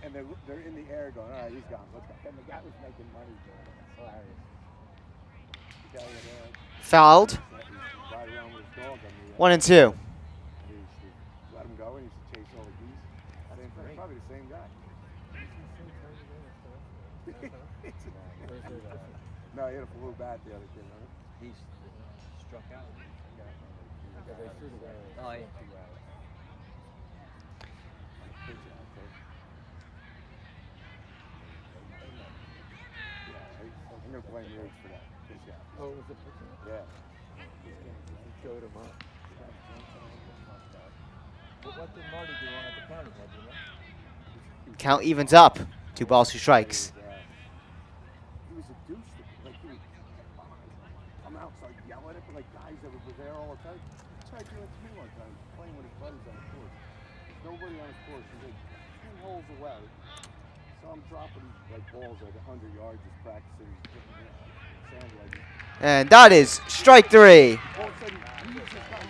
Speaker 3: And they're in the air going, all right, he's gone. Let's go. And the guy was making money doing it. It's hilarious. The guy was there.
Speaker 2: Fouled.
Speaker 3: Ride around with his dog on the
Speaker 2: 1 and 2.
Speaker 3: He used to let him go and he used to chase all the geese. Probably the same guy. No, he had a blue bat the other kid, right?
Speaker 4: He struck out. Oh, yeah.
Speaker 3: I'm going to blame Riggs for that.
Speaker 4: Oh, was it pitcher?
Speaker 3: Yeah.
Speaker 4: He showed him up. What did Marty do wrong at the county head, you know?
Speaker 2: Count evens up. 2 balls, 2 strikes.
Speaker 3: He was a douche. Like, he would come out, start yelling at like guys that were there all the time. He tried doing it to me one time, playing with his buddies on the course. There's nobody on his course. He's like 2 holes away. So I'm dropping like balls at 100 yards, just practicing. Sand like.
Speaker 2: And that is strike 3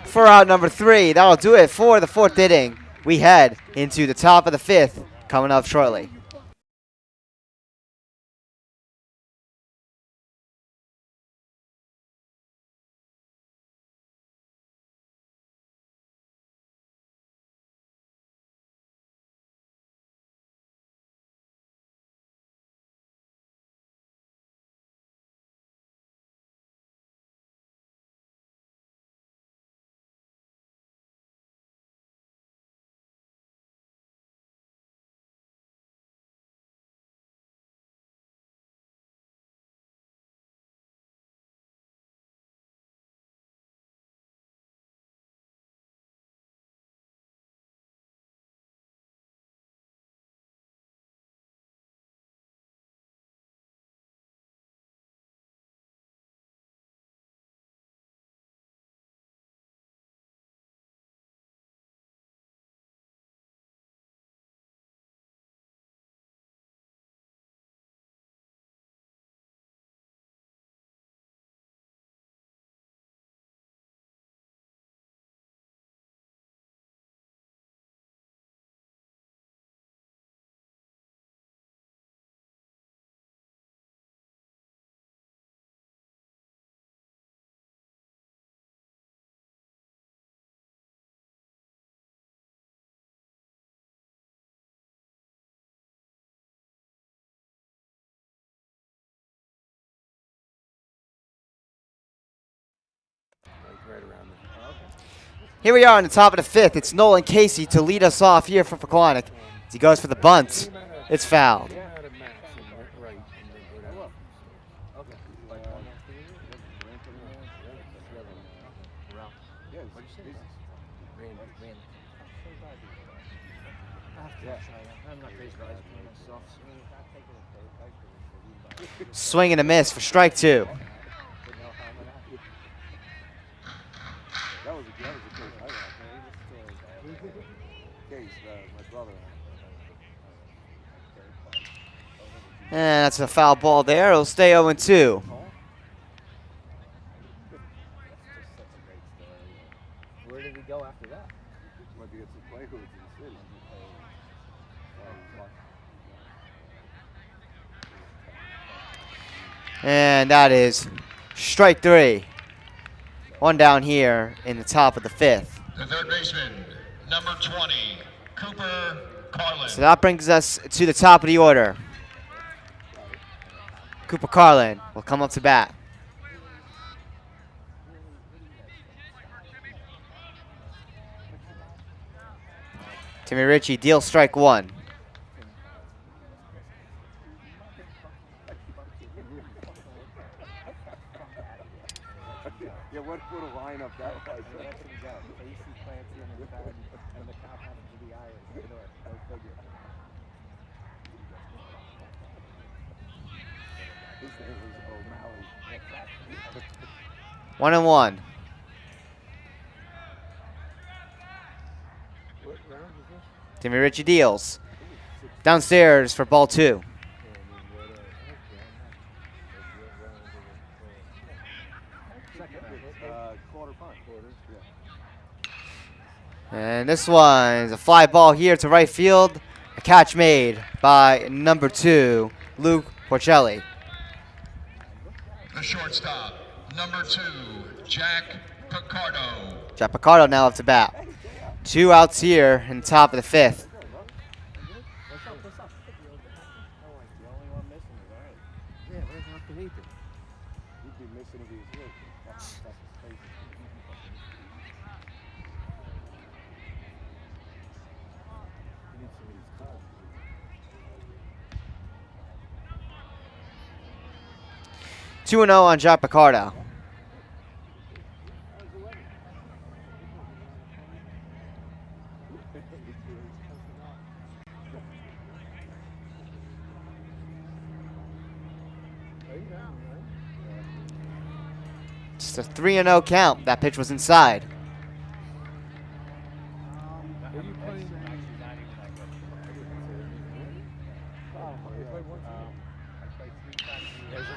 Speaker 2: for out number 3. That'll do it for the 4th inning. We head into the top of the 5th coming up shortly. Here we are on the top of the 5th. It's Nolan Casey to lead us off here for Pequannock. As he goes for the bunt. It's fouled. Swing and a miss for strike 2.
Speaker 3: That was a case I got. Case, my brother.
Speaker 2: And that's a foul ball there. It'll stay 0-2.
Speaker 4: Where did he go after that?
Speaker 3: Might be at some play hoods in the city.
Speaker 2: And that is strike 3. 1 down here in the top of the 5th.
Speaker 1: The third baseman, number 20, Cooper Carlin.
Speaker 2: So that brings us to the top of the order. Cooper Carlin will come up to bat. Timmy Ritchie deals strike one.
Speaker 3: Yeah, what a lineup that was.
Speaker 4: That's what we got. AC Clancy and the crowd, and the cop happens to be Irish. You know it. Go figure.
Speaker 3: His name was O'Malley.
Speaker 2: 1-1.
Speaker 3: What round is this?
Speaker 2: Timmy Ritchie deals. Downstairs for ball two.
Speaker 3: Quarter punt. Yeah.
Speaker 2: And this one is a fly ball here to right field. A catch made by number 2, Luke Porcelli.
Speaker 1: The shortstop, number 2, Jack Picardo.
Speaker 2: Jack Picardo now up to bat. 2 outs here in the top of the 5th.
Speaker 4: What's up? What's up? Oh, the only one missing is all right.
Speaker 3: Yeah, where's Uncle Nathan? He'd be missing if he was here. That's his face. He needs some of these calls.
Speaker 2: 2-0 on Jack Picardo. Just a 3-0 count. That pitch was inside.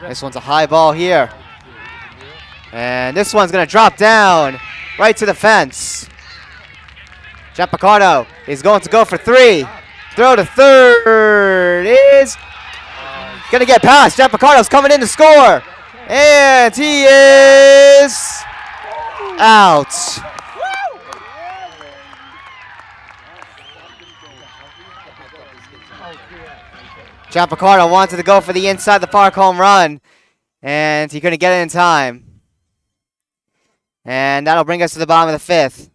Speaker 2: This one's a high ball here. And this one's going to drop down right to the fence. Jack Picardo is going to go for 3. Throw to third is going to get past. Jack Picardo's coming in to score. And he is out. Jack Picardo wanted to go for the inside the park home run, and he couldn't get it in time. And that'll bring us to the bottom of the 5th.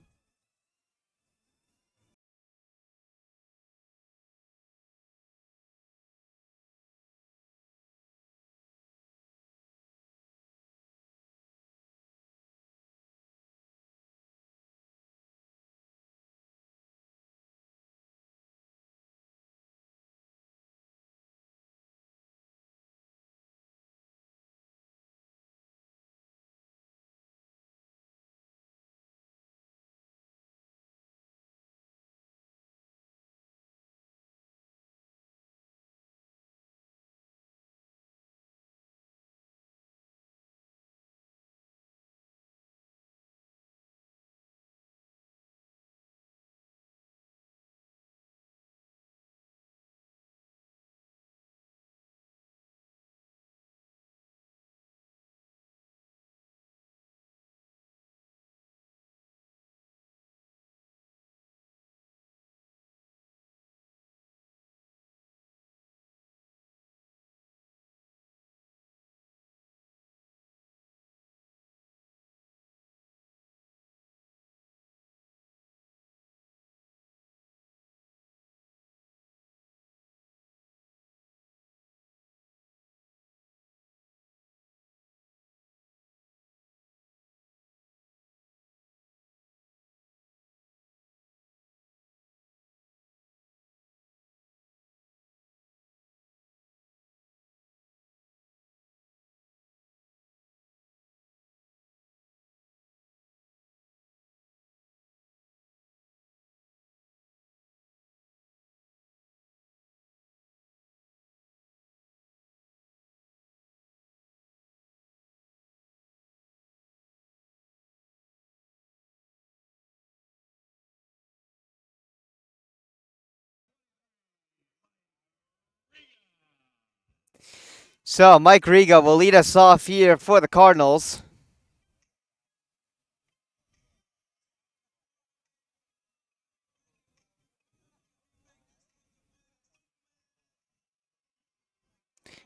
Speaker 2: So Mike Riga will lead us off here for the Cardinals.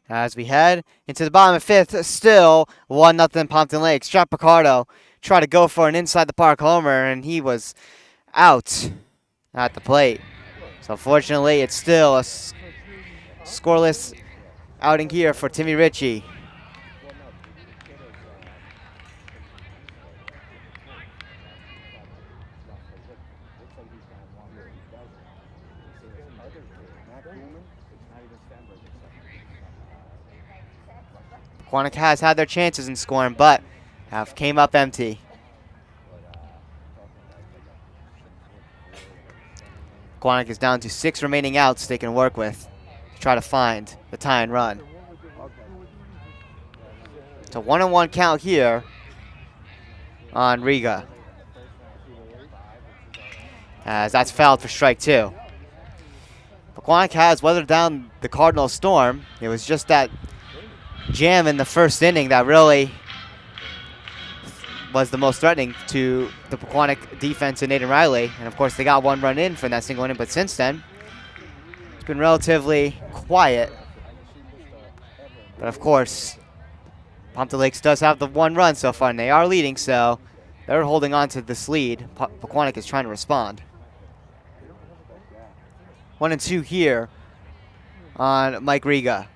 Speaker 2: As we head into the bottom of 5th, still 1-0 Pompton Lakes. Jack Picardo tried to go for an inside the park homer, and he was out at the plate. So unfortunately, it's still a scoreless outing here for Timmy Ritchie. Pequannock has had their chances in scoring, but have came up empty. Pequannock is down to 6 remaining outs they can work with to try to find the tie and run. It's a 1-on-1 count here on Riga, as that's fouled for strike 2. Pequannock has weathered down the Cardinal storm. It was just that jam in the first inning that really was the most threatening to the Pequannock defense and Nathan Riley. And of course, they got 1 run in from that single inning, but since then, it's been relatively quiet. But of course, Pompton Lakes does have the 1 run so far, and they are leading, so they're holding on to this lead. Pequannock is trying to respond. 1-2 here on Mike Riga.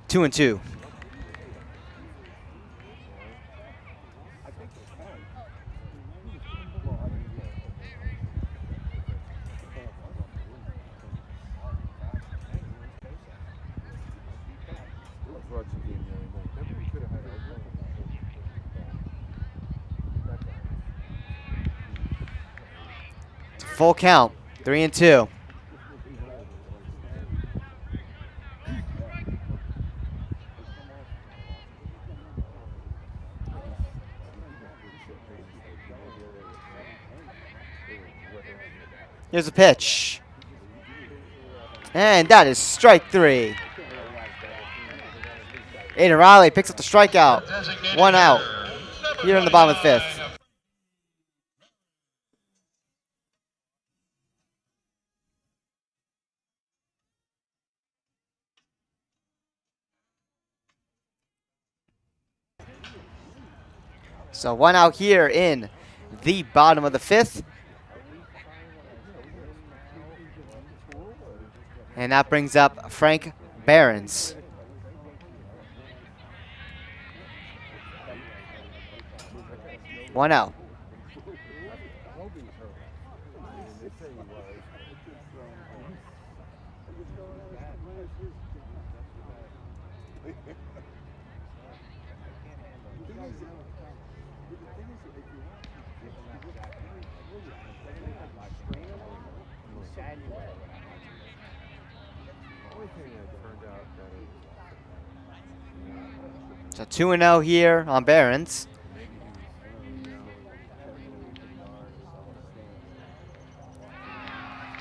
Speaker 2: Two and two. It's a full count, 3-2. Here's a pitch. And that is strike 3. Aiden Riley picks up the strikeout. 1 out here in the bottom of the 5th. So 1 out here in the bottom of the 5th. And that brings up Frank Behrens. One out. So 2-0 here on Behrens.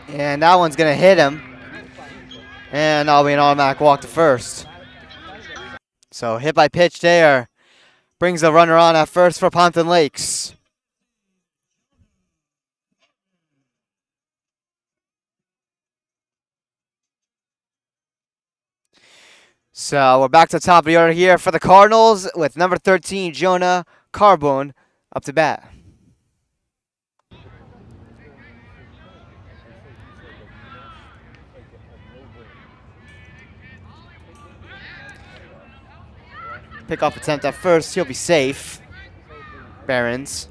Speaker 2: And that one's going to hit him. And that'll be an automatic walk to first. So hit by pitch there. Brings the runner on at first for Pompton Lakes. So we're back to the top of the order here for the Cardinals with number 13, Jonah Carbone, up to bat. Pickoff attempt at first. He'll be safe. Behrens.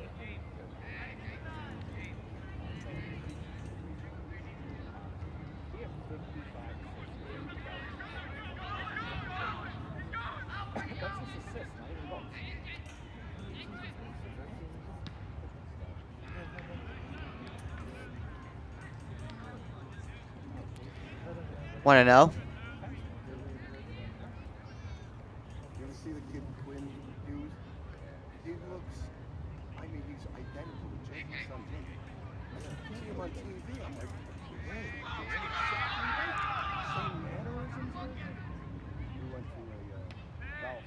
Speaker 2: Want to know?
Speaker 3: You ever see the kid Quinn Hughes? He looks, I mean, he's identical to Jason's son Jim. I see him on TV, I'm like, wait, same mannerisms? We went to a golf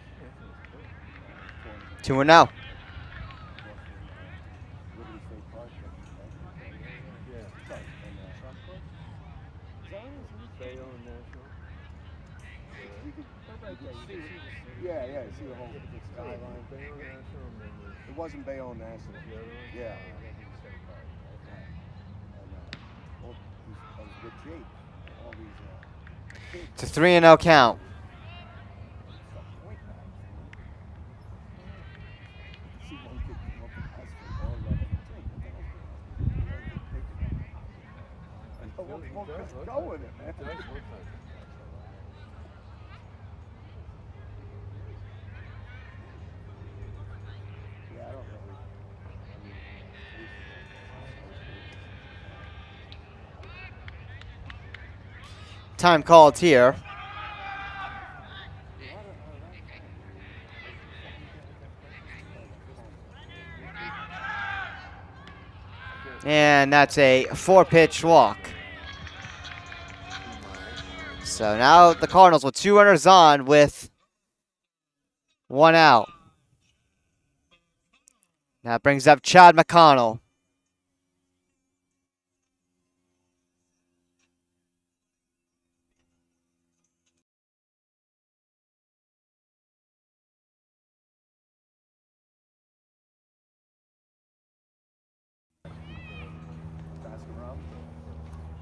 Speaker 3: tournament.
Speaker 2: 2-0.
Speaker 3: Liberty State Park. Yeah. Sorry, and Trump Club? Is that what it is? Bayonne National. You could see, yeah, see the whole skyline. Bayonne National, and then It wasn't Bayonne National. Yeah. Well, I was with Jake. All these kids.
Speaker 2: It's a 3-0 count.
Speaker 3: See one kid come up and ask for all that. Jake, what the hell's going on? We'll go with it, man. Yeah, I don't really.
Speaker 2: Time called here. And that's a 4-pitch walk. So now the Cardinals with 2 runners on with 1 out. That brings up Chad McConnell.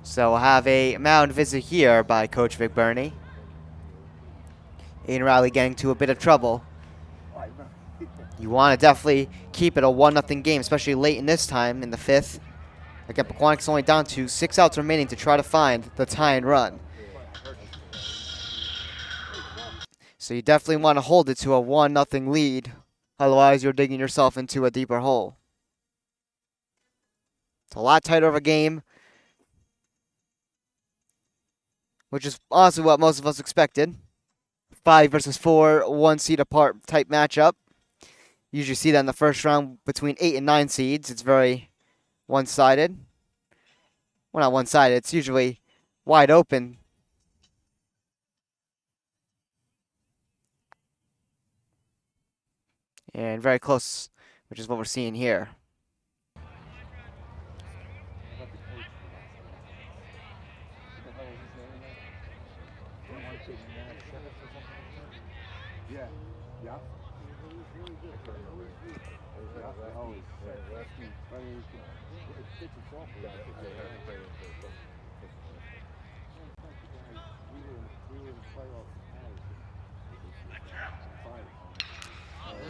Speaker 2: So we'll have a mound visit here by Coach Vic Burney. Aiden Riley getting to a bit of trouble. You want to definitely keep it a 1-0 game, especially late in this time in the 5th. Again, Pequannock's only down to 6 outs remaining to try to find the tying run. So you definitely want to hold it to a 1-0 lead. Otherwise, you're digging yourself into a deeper hole. It's a lot tighter of a game, which is honestly what most of us expected. 5 versus 4, 1 seed apart type matchup. Usually see that in the first round between 8 and 9 seeds. It's very one-sided. Well, not one-sided. It's usually wide open. And very close, which is what we're seeing here.
Speaker 3: Yeah. Yeah.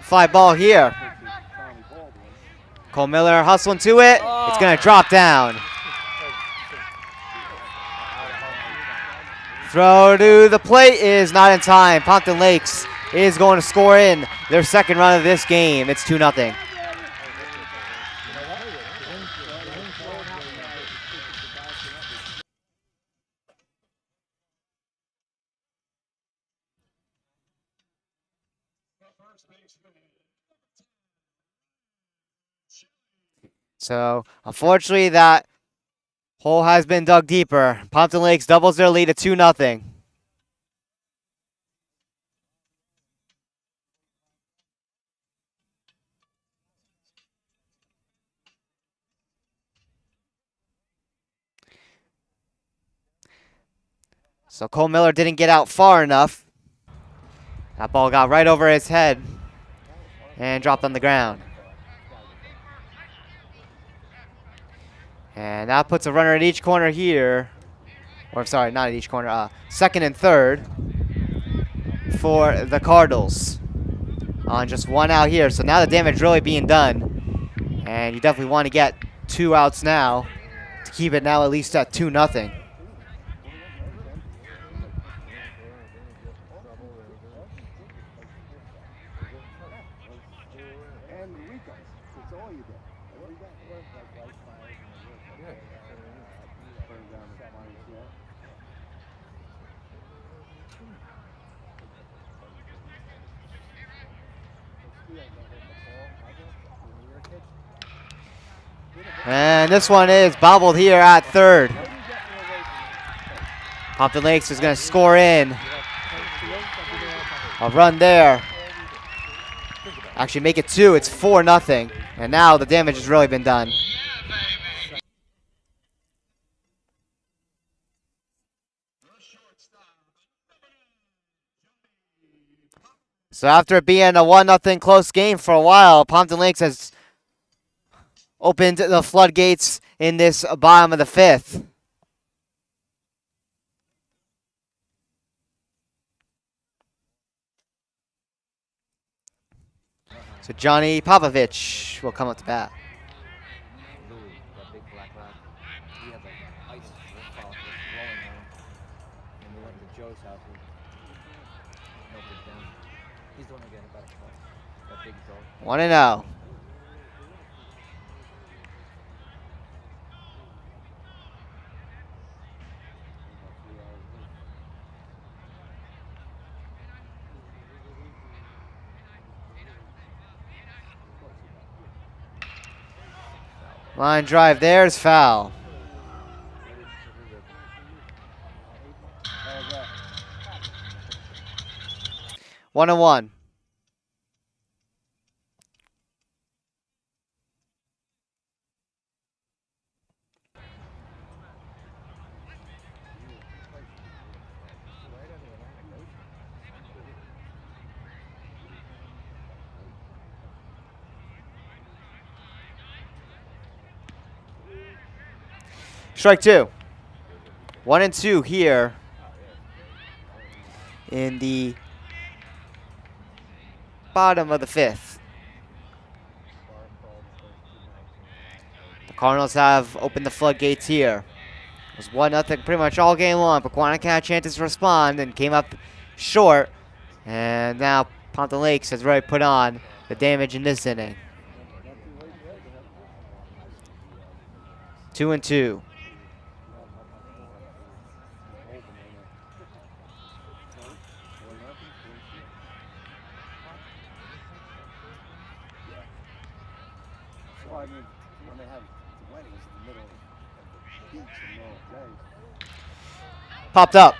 Speaker 2: Fly ball here. Cole Miller hustling to it. It's going to drop down. Throw to the plate is not in time. Pompton Lakes is going to score in their second run of this game. It's 2-0. So, unfortunately, that hole has been dug deeper. Pompton Lakes doubles their lead at 2-0. So Cole Miller didn't get out far enough. That ball got right over his head and dropped on the ground. And that puts a runner at each corner here. Or sorry, not at each corner. Second and third for the Cardinals. On just 1 out here. So now the damage really being done. And you definitely want to get 2 outs now to keep it now at least at 2-0. And this one is bobbled here at third. Pompton Lakes is going to score in. A run there. Actually make it 2. It's 4-0. And now the damage has really been done. So after it being a 1-0 close game for a while, Pompton Lakes has opened the floodgates in this bottom of the 5th. So Johnny Popovich will come up to bat.
Speaker 4: Louis, that big black rock, he had like ice blowing on him. And we went to Joe's house and melted it down. He's the one who got hit by the car. That big dog.
Speaker 2: 1-0. Line drive, there's foul. One and one. Strike two. 1-2 here in the bottom of the 5th. The Cardinals have opened the floodgates here. It was 1-0 pretty much all game long. Pequannock had chances to respond and came up short. And now Pompton Lakes has really put on the damage in this inning. 2-2.
Speaker 3: I mean, when they have weddings in the middle of the beach in the middle of the day.
Speaker 2: Popped up.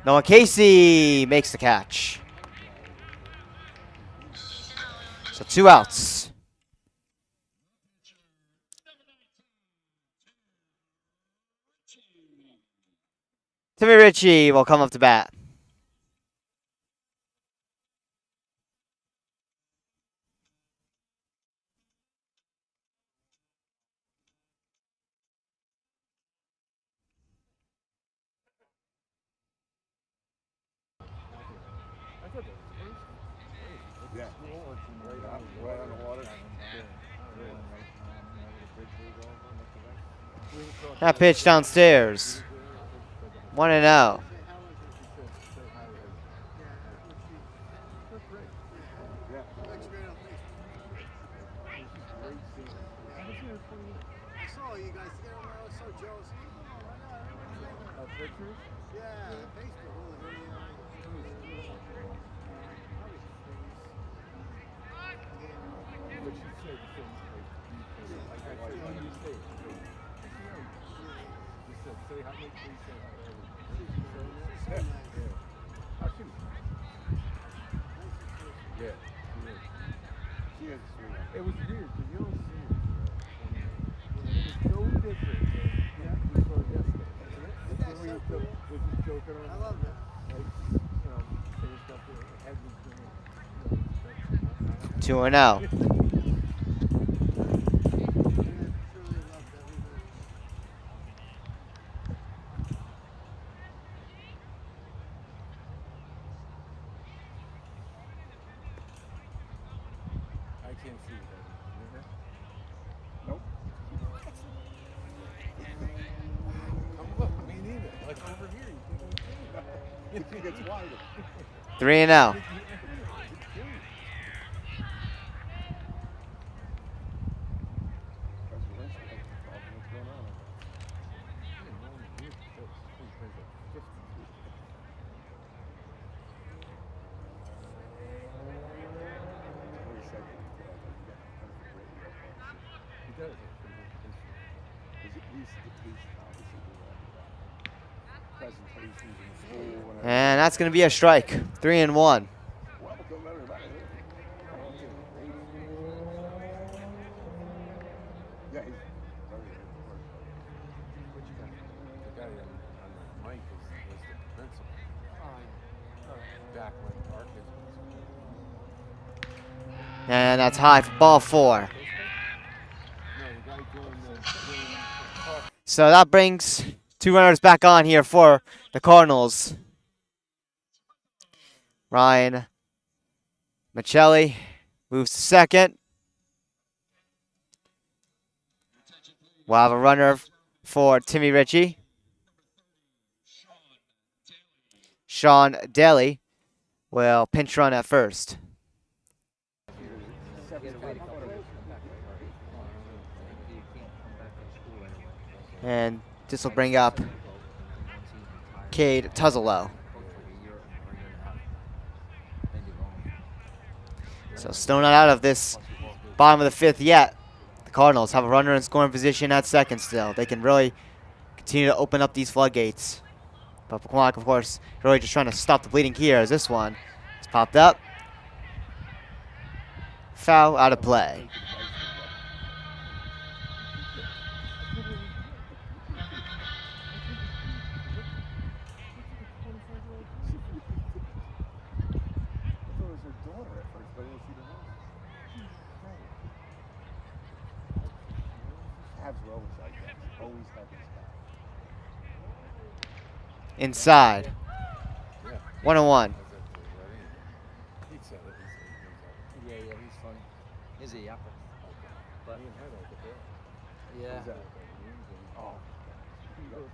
Speaker 2: Noah Casey makes the catch. So 2 outs. Timmy Ritchie will come up to bat.
Speaker 3: Yeah. Right on the water.
Speaker 2: That pitch downstairs. 1-0.
Speaker 3: It was weird because you don't see it. It was so different than we saw yesterday. We were just joking around. I love that. Like, you know, saying stuff that had me doing.
Speaker 2: 2-0.
Speaker 3: Nope. Me neither. Like over here, you think it's wider.
Speaker 2: 3-0. And that's going to be a strike. 3-1. And that's high for ball 4. So that brings 2 runners back on here for the Cardinals. Ryan Michelli moves to second. We'll have a runner for Timmy Ritchie. Sean Daly will pinch run at first. And this will bring up Cade Tuzzalo. So still not out of this bottom of the 5th yet. The Cardinals have a runner in scoring position at second still. They can really continue to open up these floodgates. But Pequannock, of course, really just trying to stop the bleeding here as this one is popped up. Foul out of play. Inside. 1-1.
Speaker 4: Yeah, he's funny. He's a yapper. But yeah.
Speaker 3: Oh.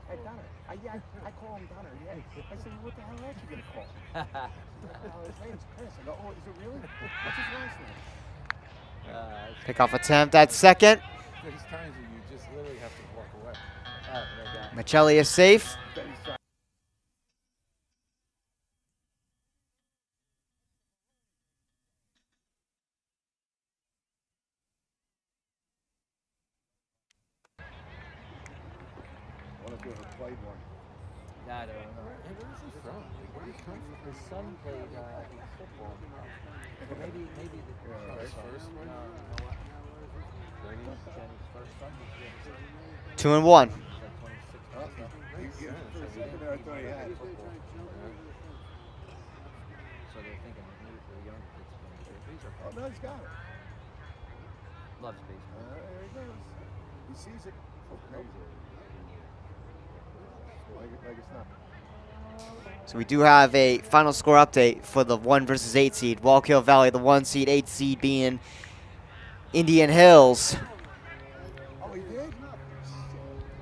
Speaker 3: Hey, Donner. I call him Donner. Yeah. I said, what the hell else you gonna call him? His name's Chris. I go, oh, is it really? What's his last name?
Speaker 2: Pickoff attempt at second.
Speaker 3: There's times where you just literally have to walk away.
Speaker 4: Oh, no doubt.
Speaker 2: Michelli is safe.
Speaker 4: I don't know.
Speaker 3: Hey, where is he from? Where did he come from?
Speaker 4: His son played football. Maybe the
Speaker 3: first one?
Speaker 4: Jenny's first son.
Speaker 2: 2 and 1.
Speaker 4: He's like 26 or something.
Speaker 3: I thought he had.
Speaker 4: So they're thinking maybe for the younger kids playing. These are
Speaker 3: Oh, no, he's got it.
Speaker 4: loves baseball.
Speaker 3: There he goes. He sees it. So crazy. Like it's nothing.
Speaker 2: So we do have a final score update for the 1 versus 8 seed. Wallkill Valley, the 1 seed, 8 seed being Indian Hills.
Speaker 3: Oh, he did?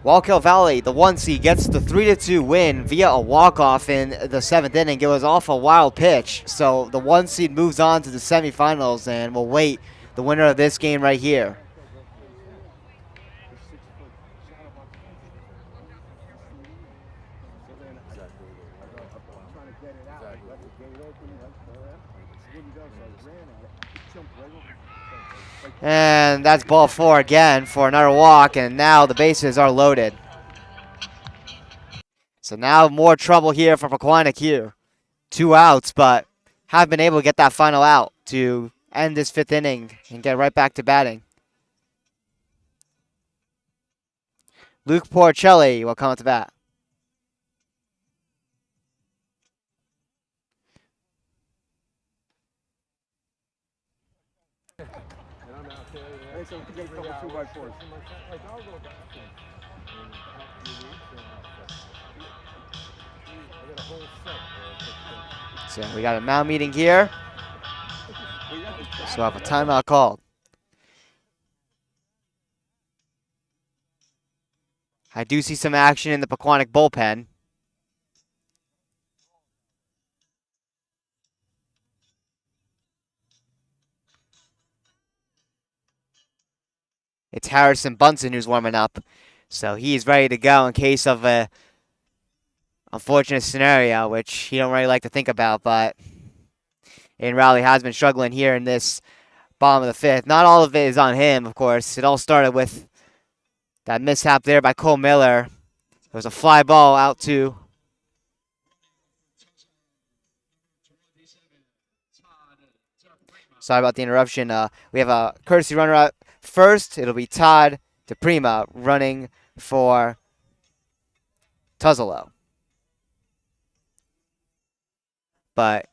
Speaker 2: Wallkill Valley, the 1 seed, gets the 3-2 win via a walk-off in the 7th inning. It was off a wild pitch. So the 1 seed moves on to the semifinals, and we'll wait the winner of this game right here. And that's ball 4 again for another walk, and now the bases are loaded. So now more trouble here for Pequannock here. 2 outs, but have been able to get that final out to end this 5th inning and get right back to batting. Luke Porcelli will come at the bat.
Speaker 3: So we get a couple 2x4s.
Speaker 2: So we got a mound meeting here. So we'll have a timeout called. I do see some action in the Pequannock bullpen. It's Harrison Bunsen who's warming up. So he's ready to go in case of a unfortunate scenario, which he don't really like to think about, but Aiden Rowley has been struggling here in this bottom of the 5th. Not all of it is on him, of course. It all started with that mishap there by Cole Miller. There was a fly ball out to sorry about the interruption. We have a courtesy runner at first. It'll be Todd DePrima running for Tuzzalo. But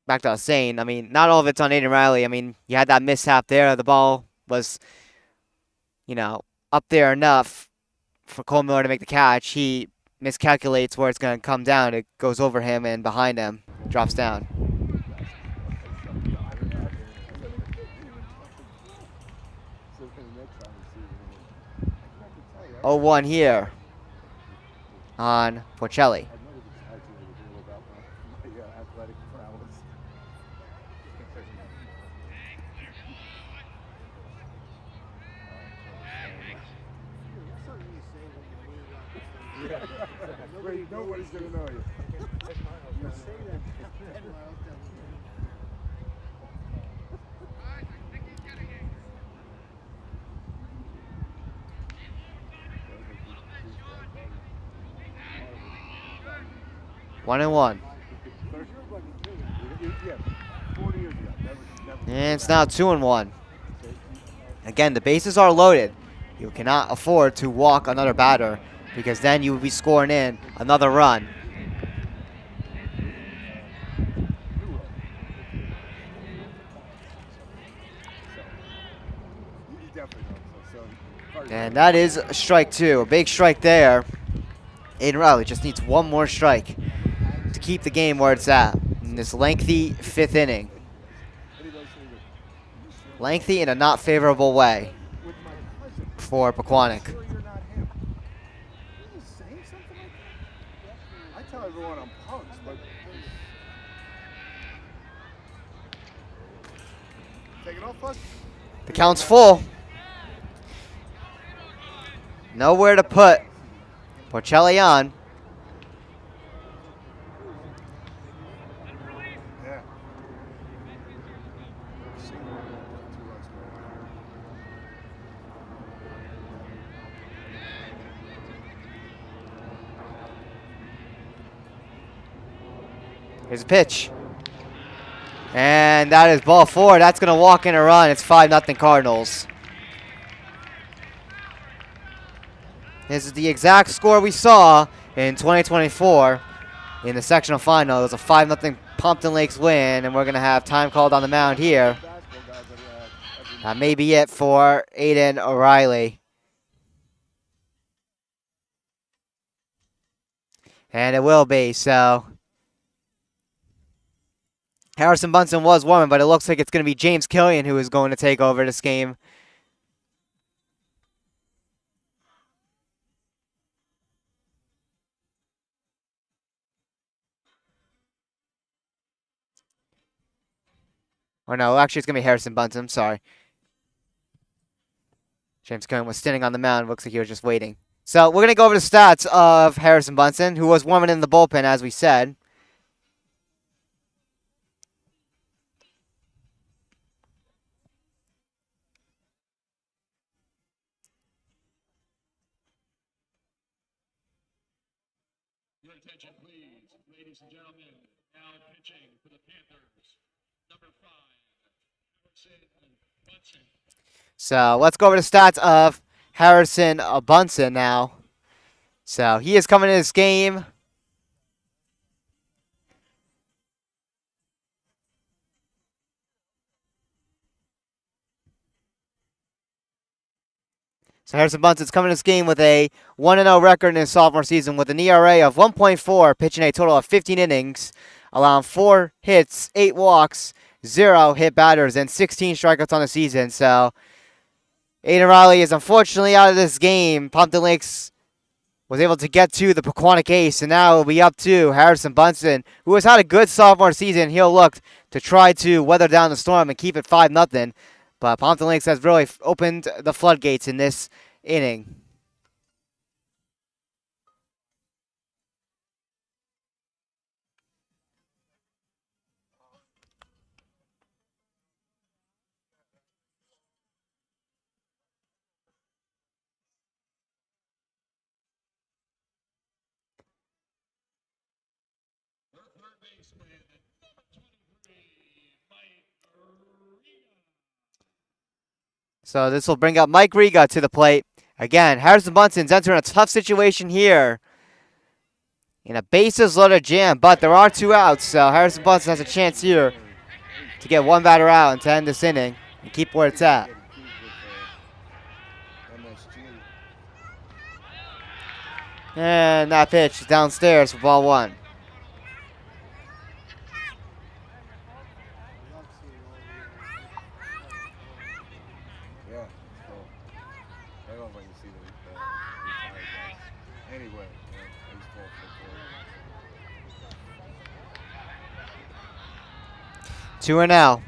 Speaker 2: back to what I was saying, I mean, not all of it's on Aiden Riley. I mean, you had that mishap there. The ball was, up there enough for Cole Miller to make the catch. He miscalculates where it's going to come down. It goes over him and behind him, drops down. 0-1 here on Porcelli.
Speaker 3: Nobody's gonna know you. You say that 10 miles down the road.
Speaker 2: One and one. And it's now 2-1. Again, the bases are loaded. You cannot afford to walk another batter because then you will be scoring in another run. And that is a strike two, a big strike there. Aiden Riley just needs one more strike to keep the game where it's at in this lengthy fifth inning. Lengthy in a not favorable way for Pequannock.
Speaker 3: I tell everyone I'm punks, but take it off, bud.
Speaker 2: The count's full. Nowhere to put Porcelli on.
Speaker 3: Yeah.
Speaker 2: Here's a pitch. And that is ball four. That's going to walk in a run. It's 5-0 Cardinals. This is the exact score we saw in 2024 in the sectional final. It was a 5-0 Pompton Lakes win, and we're going to have time called on the mound here. That may be it for Aiden O'Reilly. And it will be, so Harrison Bunsen was warming, but it looks like it's going to be James Killian who is going to take over this game. Or no, actually it's going to be Harrison Bunsen. I'm sorry. James Killian was standing on the mound. Looks like he was just waiting. So we're going to go over the stats of Harrison Bunsen, who was warming in the bullpen, as we said.
Speaker 1: Your attention, please, ladies and gentlemen. Now pitching for the Panthers, number 5, Harrison Bunsen.
Speaker 2: So let's go over the stats of Harrison Bunsen now. So he is coming in this game. So Harrison Bunsen's coming in this game with a 1-0 record in his sophomore season with an ERA of 1.4, pitching a total of 15 innings, allowing 4 hits, 8 walks, 0 hit batters, and 16 strikeouts on the season. So Aiden Riley is unfortunately out of this game. Pompton Lakes was able to get to the Pequannock ace, and now it'll be up to Harrison Bunsen, who has had a good sophomore season. He'll look to try to weather down the storm and keep it 5-0. But Pompton Lakes has really opened the floodgates in this inning. So this will bring up Mike Riga to the plate. Again, Harrison Bunsen's entering a tough situation here in a bases loaded jam, but there are 2 outs, so Harrison Bunsen has a chance here to get 1 batter out and to end this inning and keep where it's at. And that pitch is downstairs for ball 1.
Speaker 3: Yeah, so I don't know if I can see the retired guys. Anyway, baseball, football.
Speaker 2: 2 and out.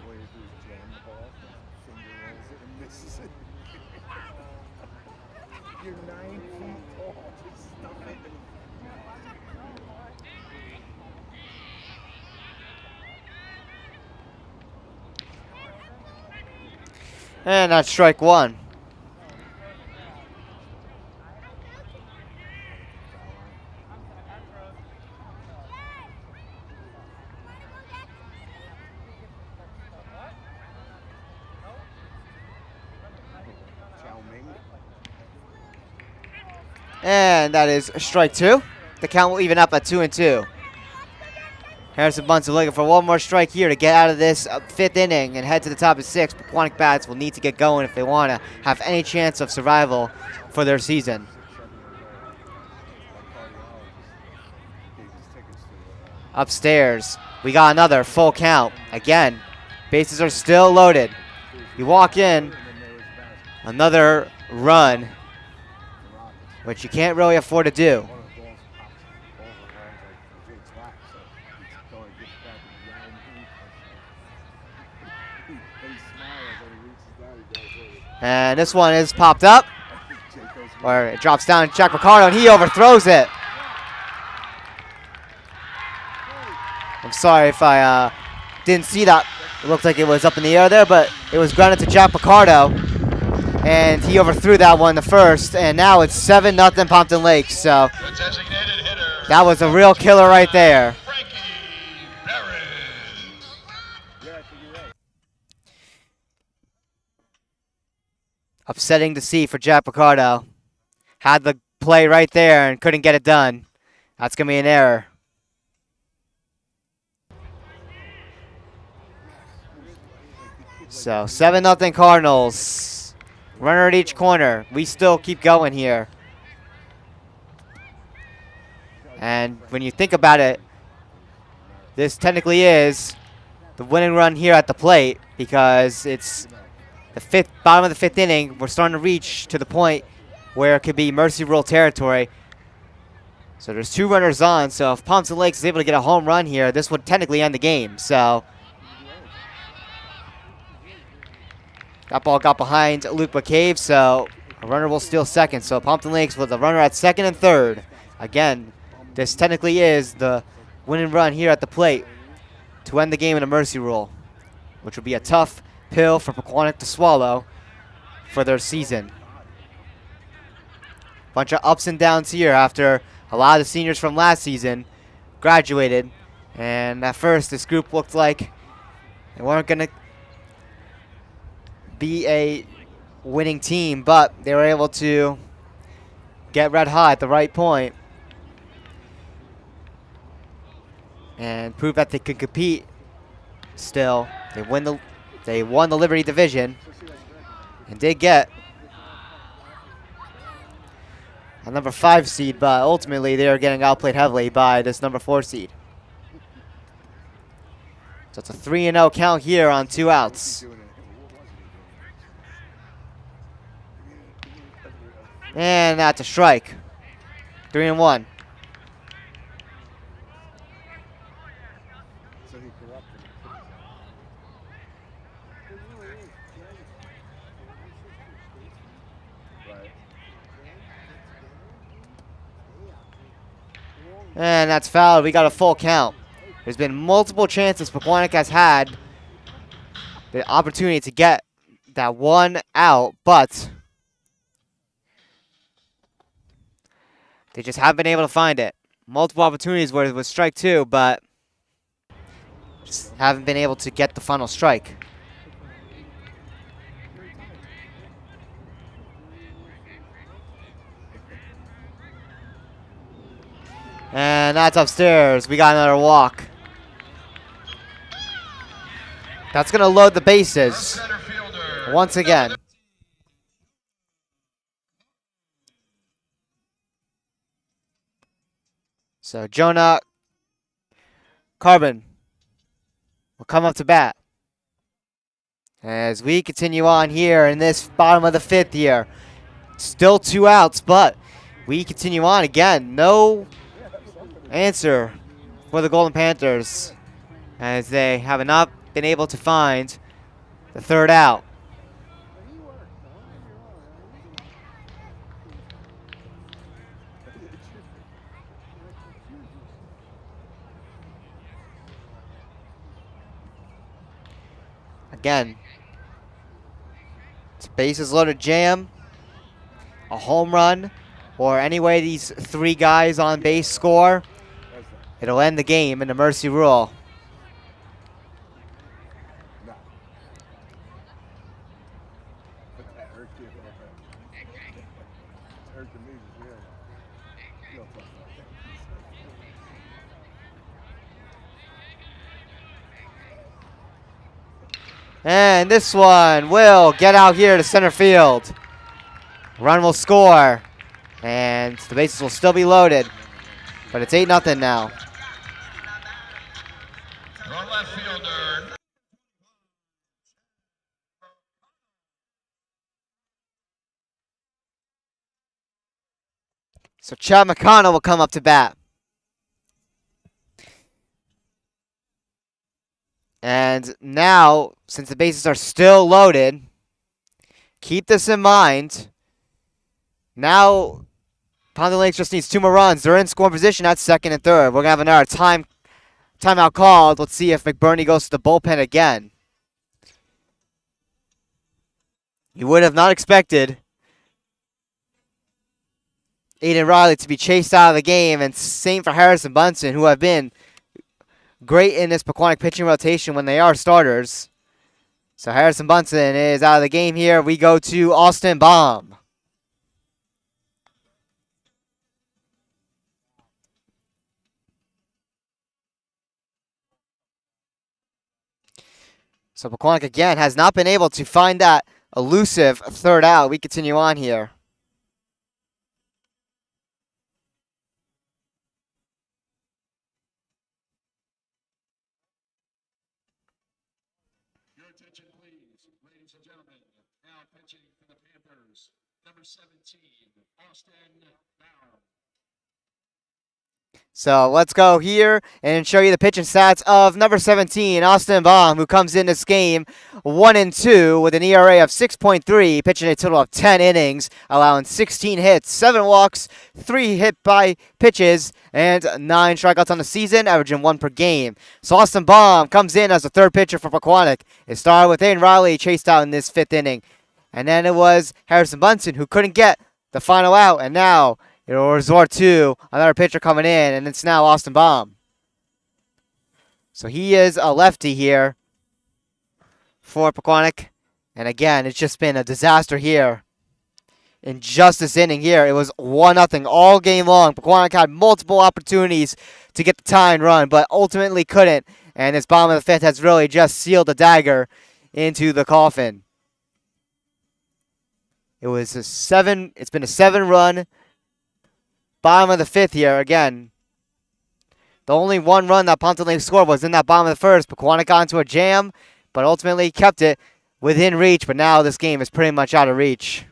Speaker 3: All you do is jam the ball, finger rolls it and misses it. You're 9 feet tall, just stuff it.
Speaker 2: And that's strike 1. And that is strike 2. The count will even up at 2 and 2. Harrison Bunsen looking for 1 more strike here to get out of this 5th inning and head to the top of 6. Pequannock bats will need to get going if they want to have any chance of survival for their season. Upstairs, we got another full count. Again, bases are still loaded. You walk in, another run, which you can't really afford to do. And this one is popped up, or it drops down to Jack Ricardo, and he overthrows it. I'm sorry if I didn't see that. It looked like it was up in the air there, but it was grounded to Jack Ricardo, and he overthrew that one the first, and now it's 7-0 Pompton Lakes. So that was a real killer right there. Upsetting to see for Jack Ricardo. Had the play right there and couldn't get it done. That's going to be an error. So 7-0 Cardinals. Runner at each corner. We still keep going here. And when you think about it, this technically is the winning run here at the plate because it's the bottom of the 5th inning. We're starting to reach to the point where it could be mercy rule territory. So there's 2 runners on. So if Pompton Lakes is able to get a home run here, this would technically end the game. So that ball got behind Luke McCabe, so a runner will steal second. So Pompton Lakes with a runner at 2nd and 3rd. Again, this technically is the winning run here at the plate to end the game in a mercy rule, which will be a tough pill for Pequannock to swallow for their season. Bunch of ups and downs here after a lot of the seniors from last season graduated. And at first, this group looked like they weren't going to be a winning team, but they were able to get red hot at the right point and prove that they could compete still. They won the Liberty Division and did get a number 5 seed, but ultimately they are getting outplayed heavily by this number 4 seed. So it's a 3-0 count here on 2 outs. And that's a strike. 3-1. And that's fouled. We got a full count. There's been multiple chances Pequannock has had the opportunity to get that 1 out, but they just haven't been able to find it. Multiple opportunities where it was strike 2, but just haven't been able to get the final strike. And that's upstairs. We got another walk. That's going to load the bases once again. So Jonah Carbon will come up to bat. As we continue on here in this bottom of the fifth here. Still 2 outs, but we continue on again. No answer for the Golden Panthers as they have not been able to find the 3rd out. Again, it's a bases loaded jam, a home run, or any way these 3 guys on base score, it'll end the game in the mercy rule.
Speaker 3: No. But that hurt you. It hurt to me as well. You don't talk about that.
Speaker 2: And this one will get out here to center field. Run will score. And the bases will still be loaded. But it's 8-0 now.
Speaker 1: Your left fielder.
Speaker 2: So Chad McConnell will come up to bat. And now, since the bases are still loaded, keep this in mind. Now, Pompton Lakes just needs 2 more runs. They're in scoring position at 2nd and 3rd. We're going to have another timeout called. Let's see if McBurney goes to the bullpen again. You would have not expected Aiden Riley to be chased out of the game, and same for Harrison Bunsen, who have been great in this Pequannock pitching rotation when they are starters. So Harrison Bunsen is out of the game here. We go to Austin Baum. So Pequannock again has not been able to find that elusive 3rd out. We continue on here.
Speaker 1: Your attention, please, ladies and gentlemen. Now pitching for the Panthers, number 17, Austin Baum.
Speaker 2: So let's go here and show you the pitching stats of number 17, Austin Baum, who comes in this game 1-2 with an ERA of 6.3, pitching a total of 10 innings, allowing 16 hits, 7 walks, 3 hit by pitches, and 9 strikeouts on the season, averaging 1 per game. So Austin Baum comes in as the 3rd pitcher for Pequannock. It started with Aiden Riley chased out in this 5th inning. And then it was Harrison Bunsen who couldn't get the final out, and now it'll resort to another pitcher coming in, and it's now Austin Baum. So he is a lefty here for Pequannock. And again, it's just been a disaster here. In just this inning here, it was 1-0 all game long. Pequannock had multiple opportunities to get the tie and run, but ultimately couldn't. And this bottom of the 5th has really just sealed the dagger into the coffin. It's been a 7-run bottom of the 5th here again. The only 1 run that Pompton Lakes scored was in that bottom of the 1st. Pequannock got into a jam, but ultimately kept it within reach. But now this game is pretty much out of reach.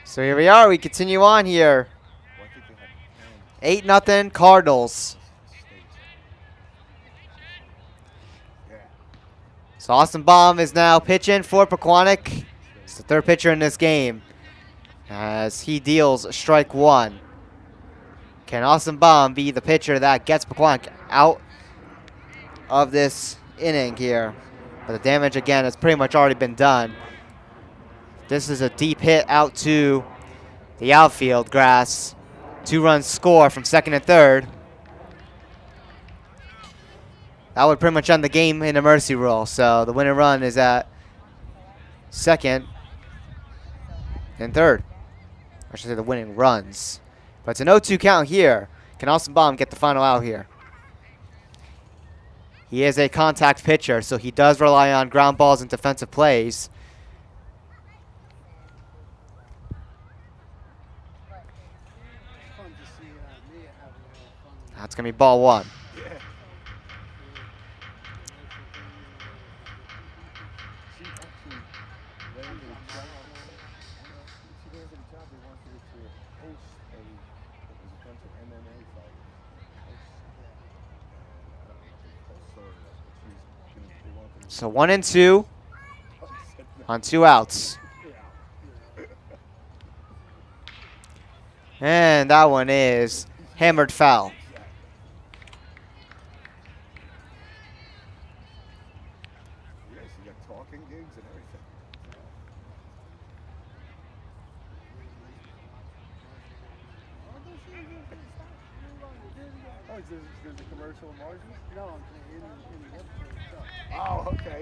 Speaker 2: So here we are. We continue on here.
Speaker 3: Well, I think they had
Speaker 2: 8-0 Cardinals.
Speaker 3: Yeah.
Speaker 2: So Austin Baum is now pitching for Pequannock. He's the third pitcher in this game as he deals strike one. Can Austin Baum be the pitcher that gets Pequannock out of this inning here? But the damage, again, has pretty much already been done. This is a deep hit out to the outfield grass. 2-run score from second and third. That would pretty much end the game in a mercy rule. So the winning run is at second and third. I should say the winning runs. But it's an 0-2 count here. Can Austin Baum get the final out here? He is a contact pitcher, so he does rely on ground balls and defensive plays. That's going to be ball one. So 1-2 on 2 outs. And that one is hammered foul.
Speaker 3: Yes, you got talking gigs and everything. Oh, there's a commercial in Margin? No, in the episode itself. Oh, okay.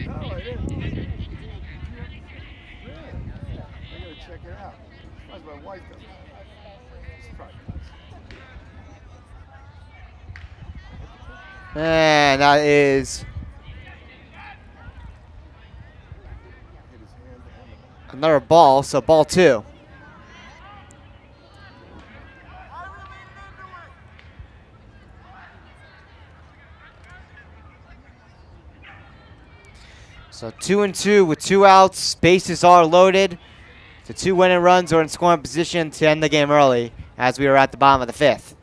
Speaker 3: No, I didn't. Really? I gotta check it out. That's my wife does it. It's probably nice.
Speaker 2: And that is another ball, so ball 2. So 2-2 with 2 outs. Bases are loaded. The 2 winning runs are in scoring position to end the game early as we are at the bottom of the 5th.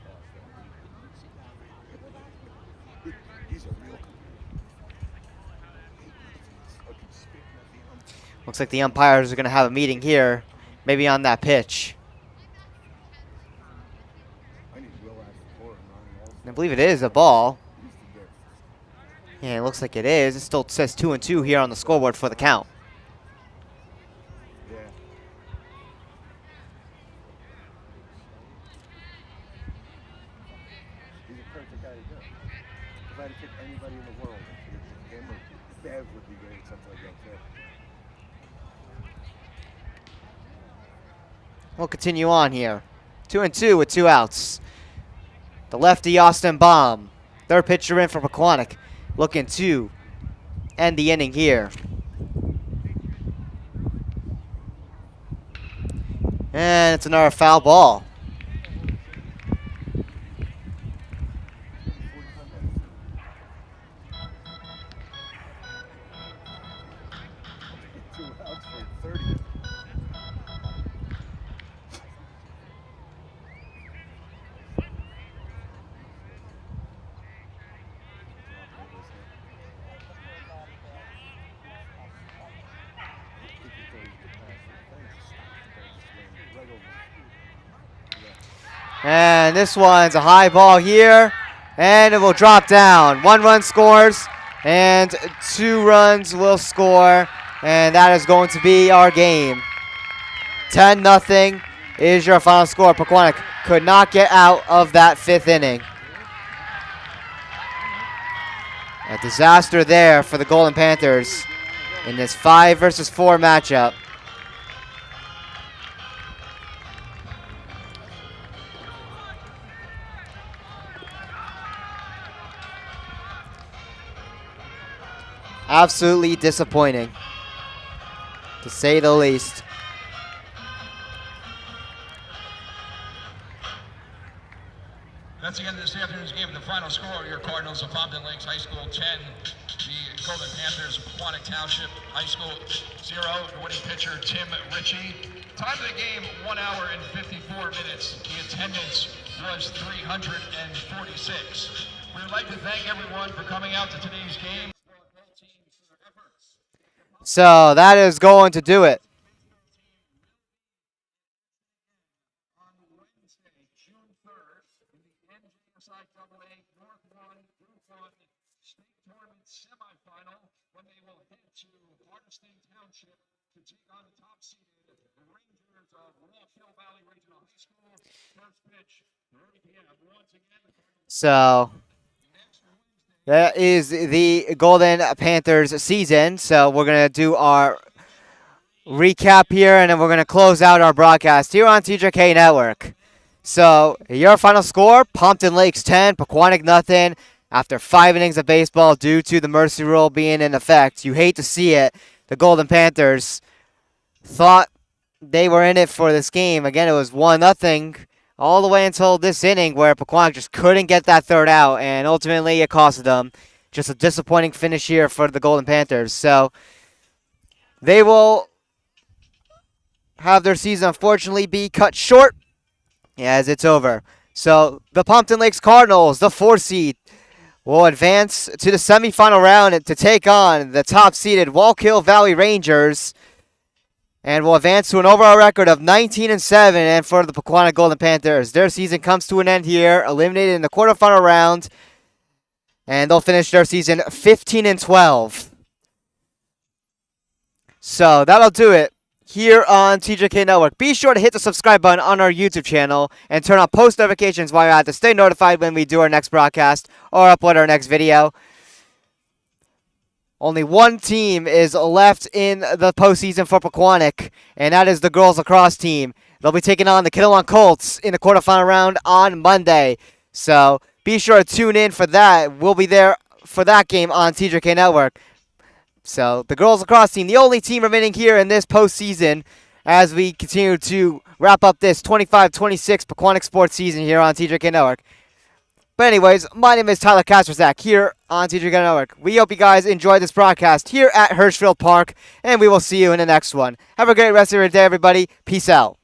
Speaker 2: Looks like the umpires are going to have a meeting here, maybe on that pitch. I believe it is a ball. Yeah, it looks like it is. It still says 2-2 here on the scoreboard for the count.
Speaker 3: Yeah. He's a perfect guy to do it. If I had to pick anybody in the world, him or Bev would be great, something like that too.
Speaker 2: We'll continue on here. 2-2 with 2 outs. The lefty Austin Baum, third pitcher in for Pequannock, looking to end the inning here. And it's another foul ball. And this one's a high ball here, and it will drop down. 1 run scores, and 2 runs will score, and that is going to be our game. 10-0 is your final score. Pequannock could not get out of that 5th inning. A disaster there for the Golden Panthers in this 5 versus 4 matchup. Absolutely disappointing, to say the least.
Speaker 1: That's the end of this afternoon's game. The final score, your Cardinals of Pompton Lakes High School 10, the Golden Panthers of Pequannock Township High School 0. The winning pitcher, Tim Ritchie. Time of the game, 1 hour and 54 minutes. The attendance was 346. We would like to thank everyone for coming out to today's game.
Speaker 2: So that is going to do it.
Speaker 1: On Wednesday, June 3rd, in the NJSIAA North 1 Group 1 State Tournament semifinal, when they will head to Hardesty Township to take on the top-seeded Rangers of Wallkill Valley Regional High School. First pitch, 3 p.m. Once again,
Speaker 2: So that is the Golden Panthers season. So we're going to do our recap here, and then we're going to close out our broadcast here on TJK Network. So your final score, Pompton Lakes 10, Pequannock nothing. After 5 innings of baseball due to the mercy rule being in effect. You hate to see it. The Golden Panthers thought they were in it for this game. Again, it was 1-0 all the way until this inning where Pequannock just couldn't get that third out, and ultimately it costed them. Just a disappointing finish here for the Golden Panthers. So they will have their season unfortunately be cut short as it's over. So the Pompton Lakes Cardinals, the 4 seed, will advance to the semifinal round to take on the top-seeded Wallkill Valley Rangers, and will advance to an overall record of 19-7. And for the Pequannock Golden Panthers, their season comes to an end here, eliminated in the quarterfinal round, and they'll finish their season 15-12. So that'll do it here on TJK Network. Be sure to hit the subscribe button on our YouTube channel and turn on post notifications while you're at to stay notified when we do our next broadcast or upload our next video. Only one team is left in the postseason for Pequannock, and that is the girls lacrosse team. They'll be taking on the Kinnelon Colts in the quarterfinal round on Monday. So be sure to tune in for that. We'll be there for that game on TJK Network. So the girls lacrosse team, the only team remaining here in this postseason as we continue to wrap up this 25-26 Pequannock sports season here on TJK Network. But anyways, my name is Tyler Kasperzak here on TJK Network. We hope you guys enjoyed this broadcast here at Hirschfield Park, and we will see you in the next one. Have a great rest of your day, everybody. Peace out.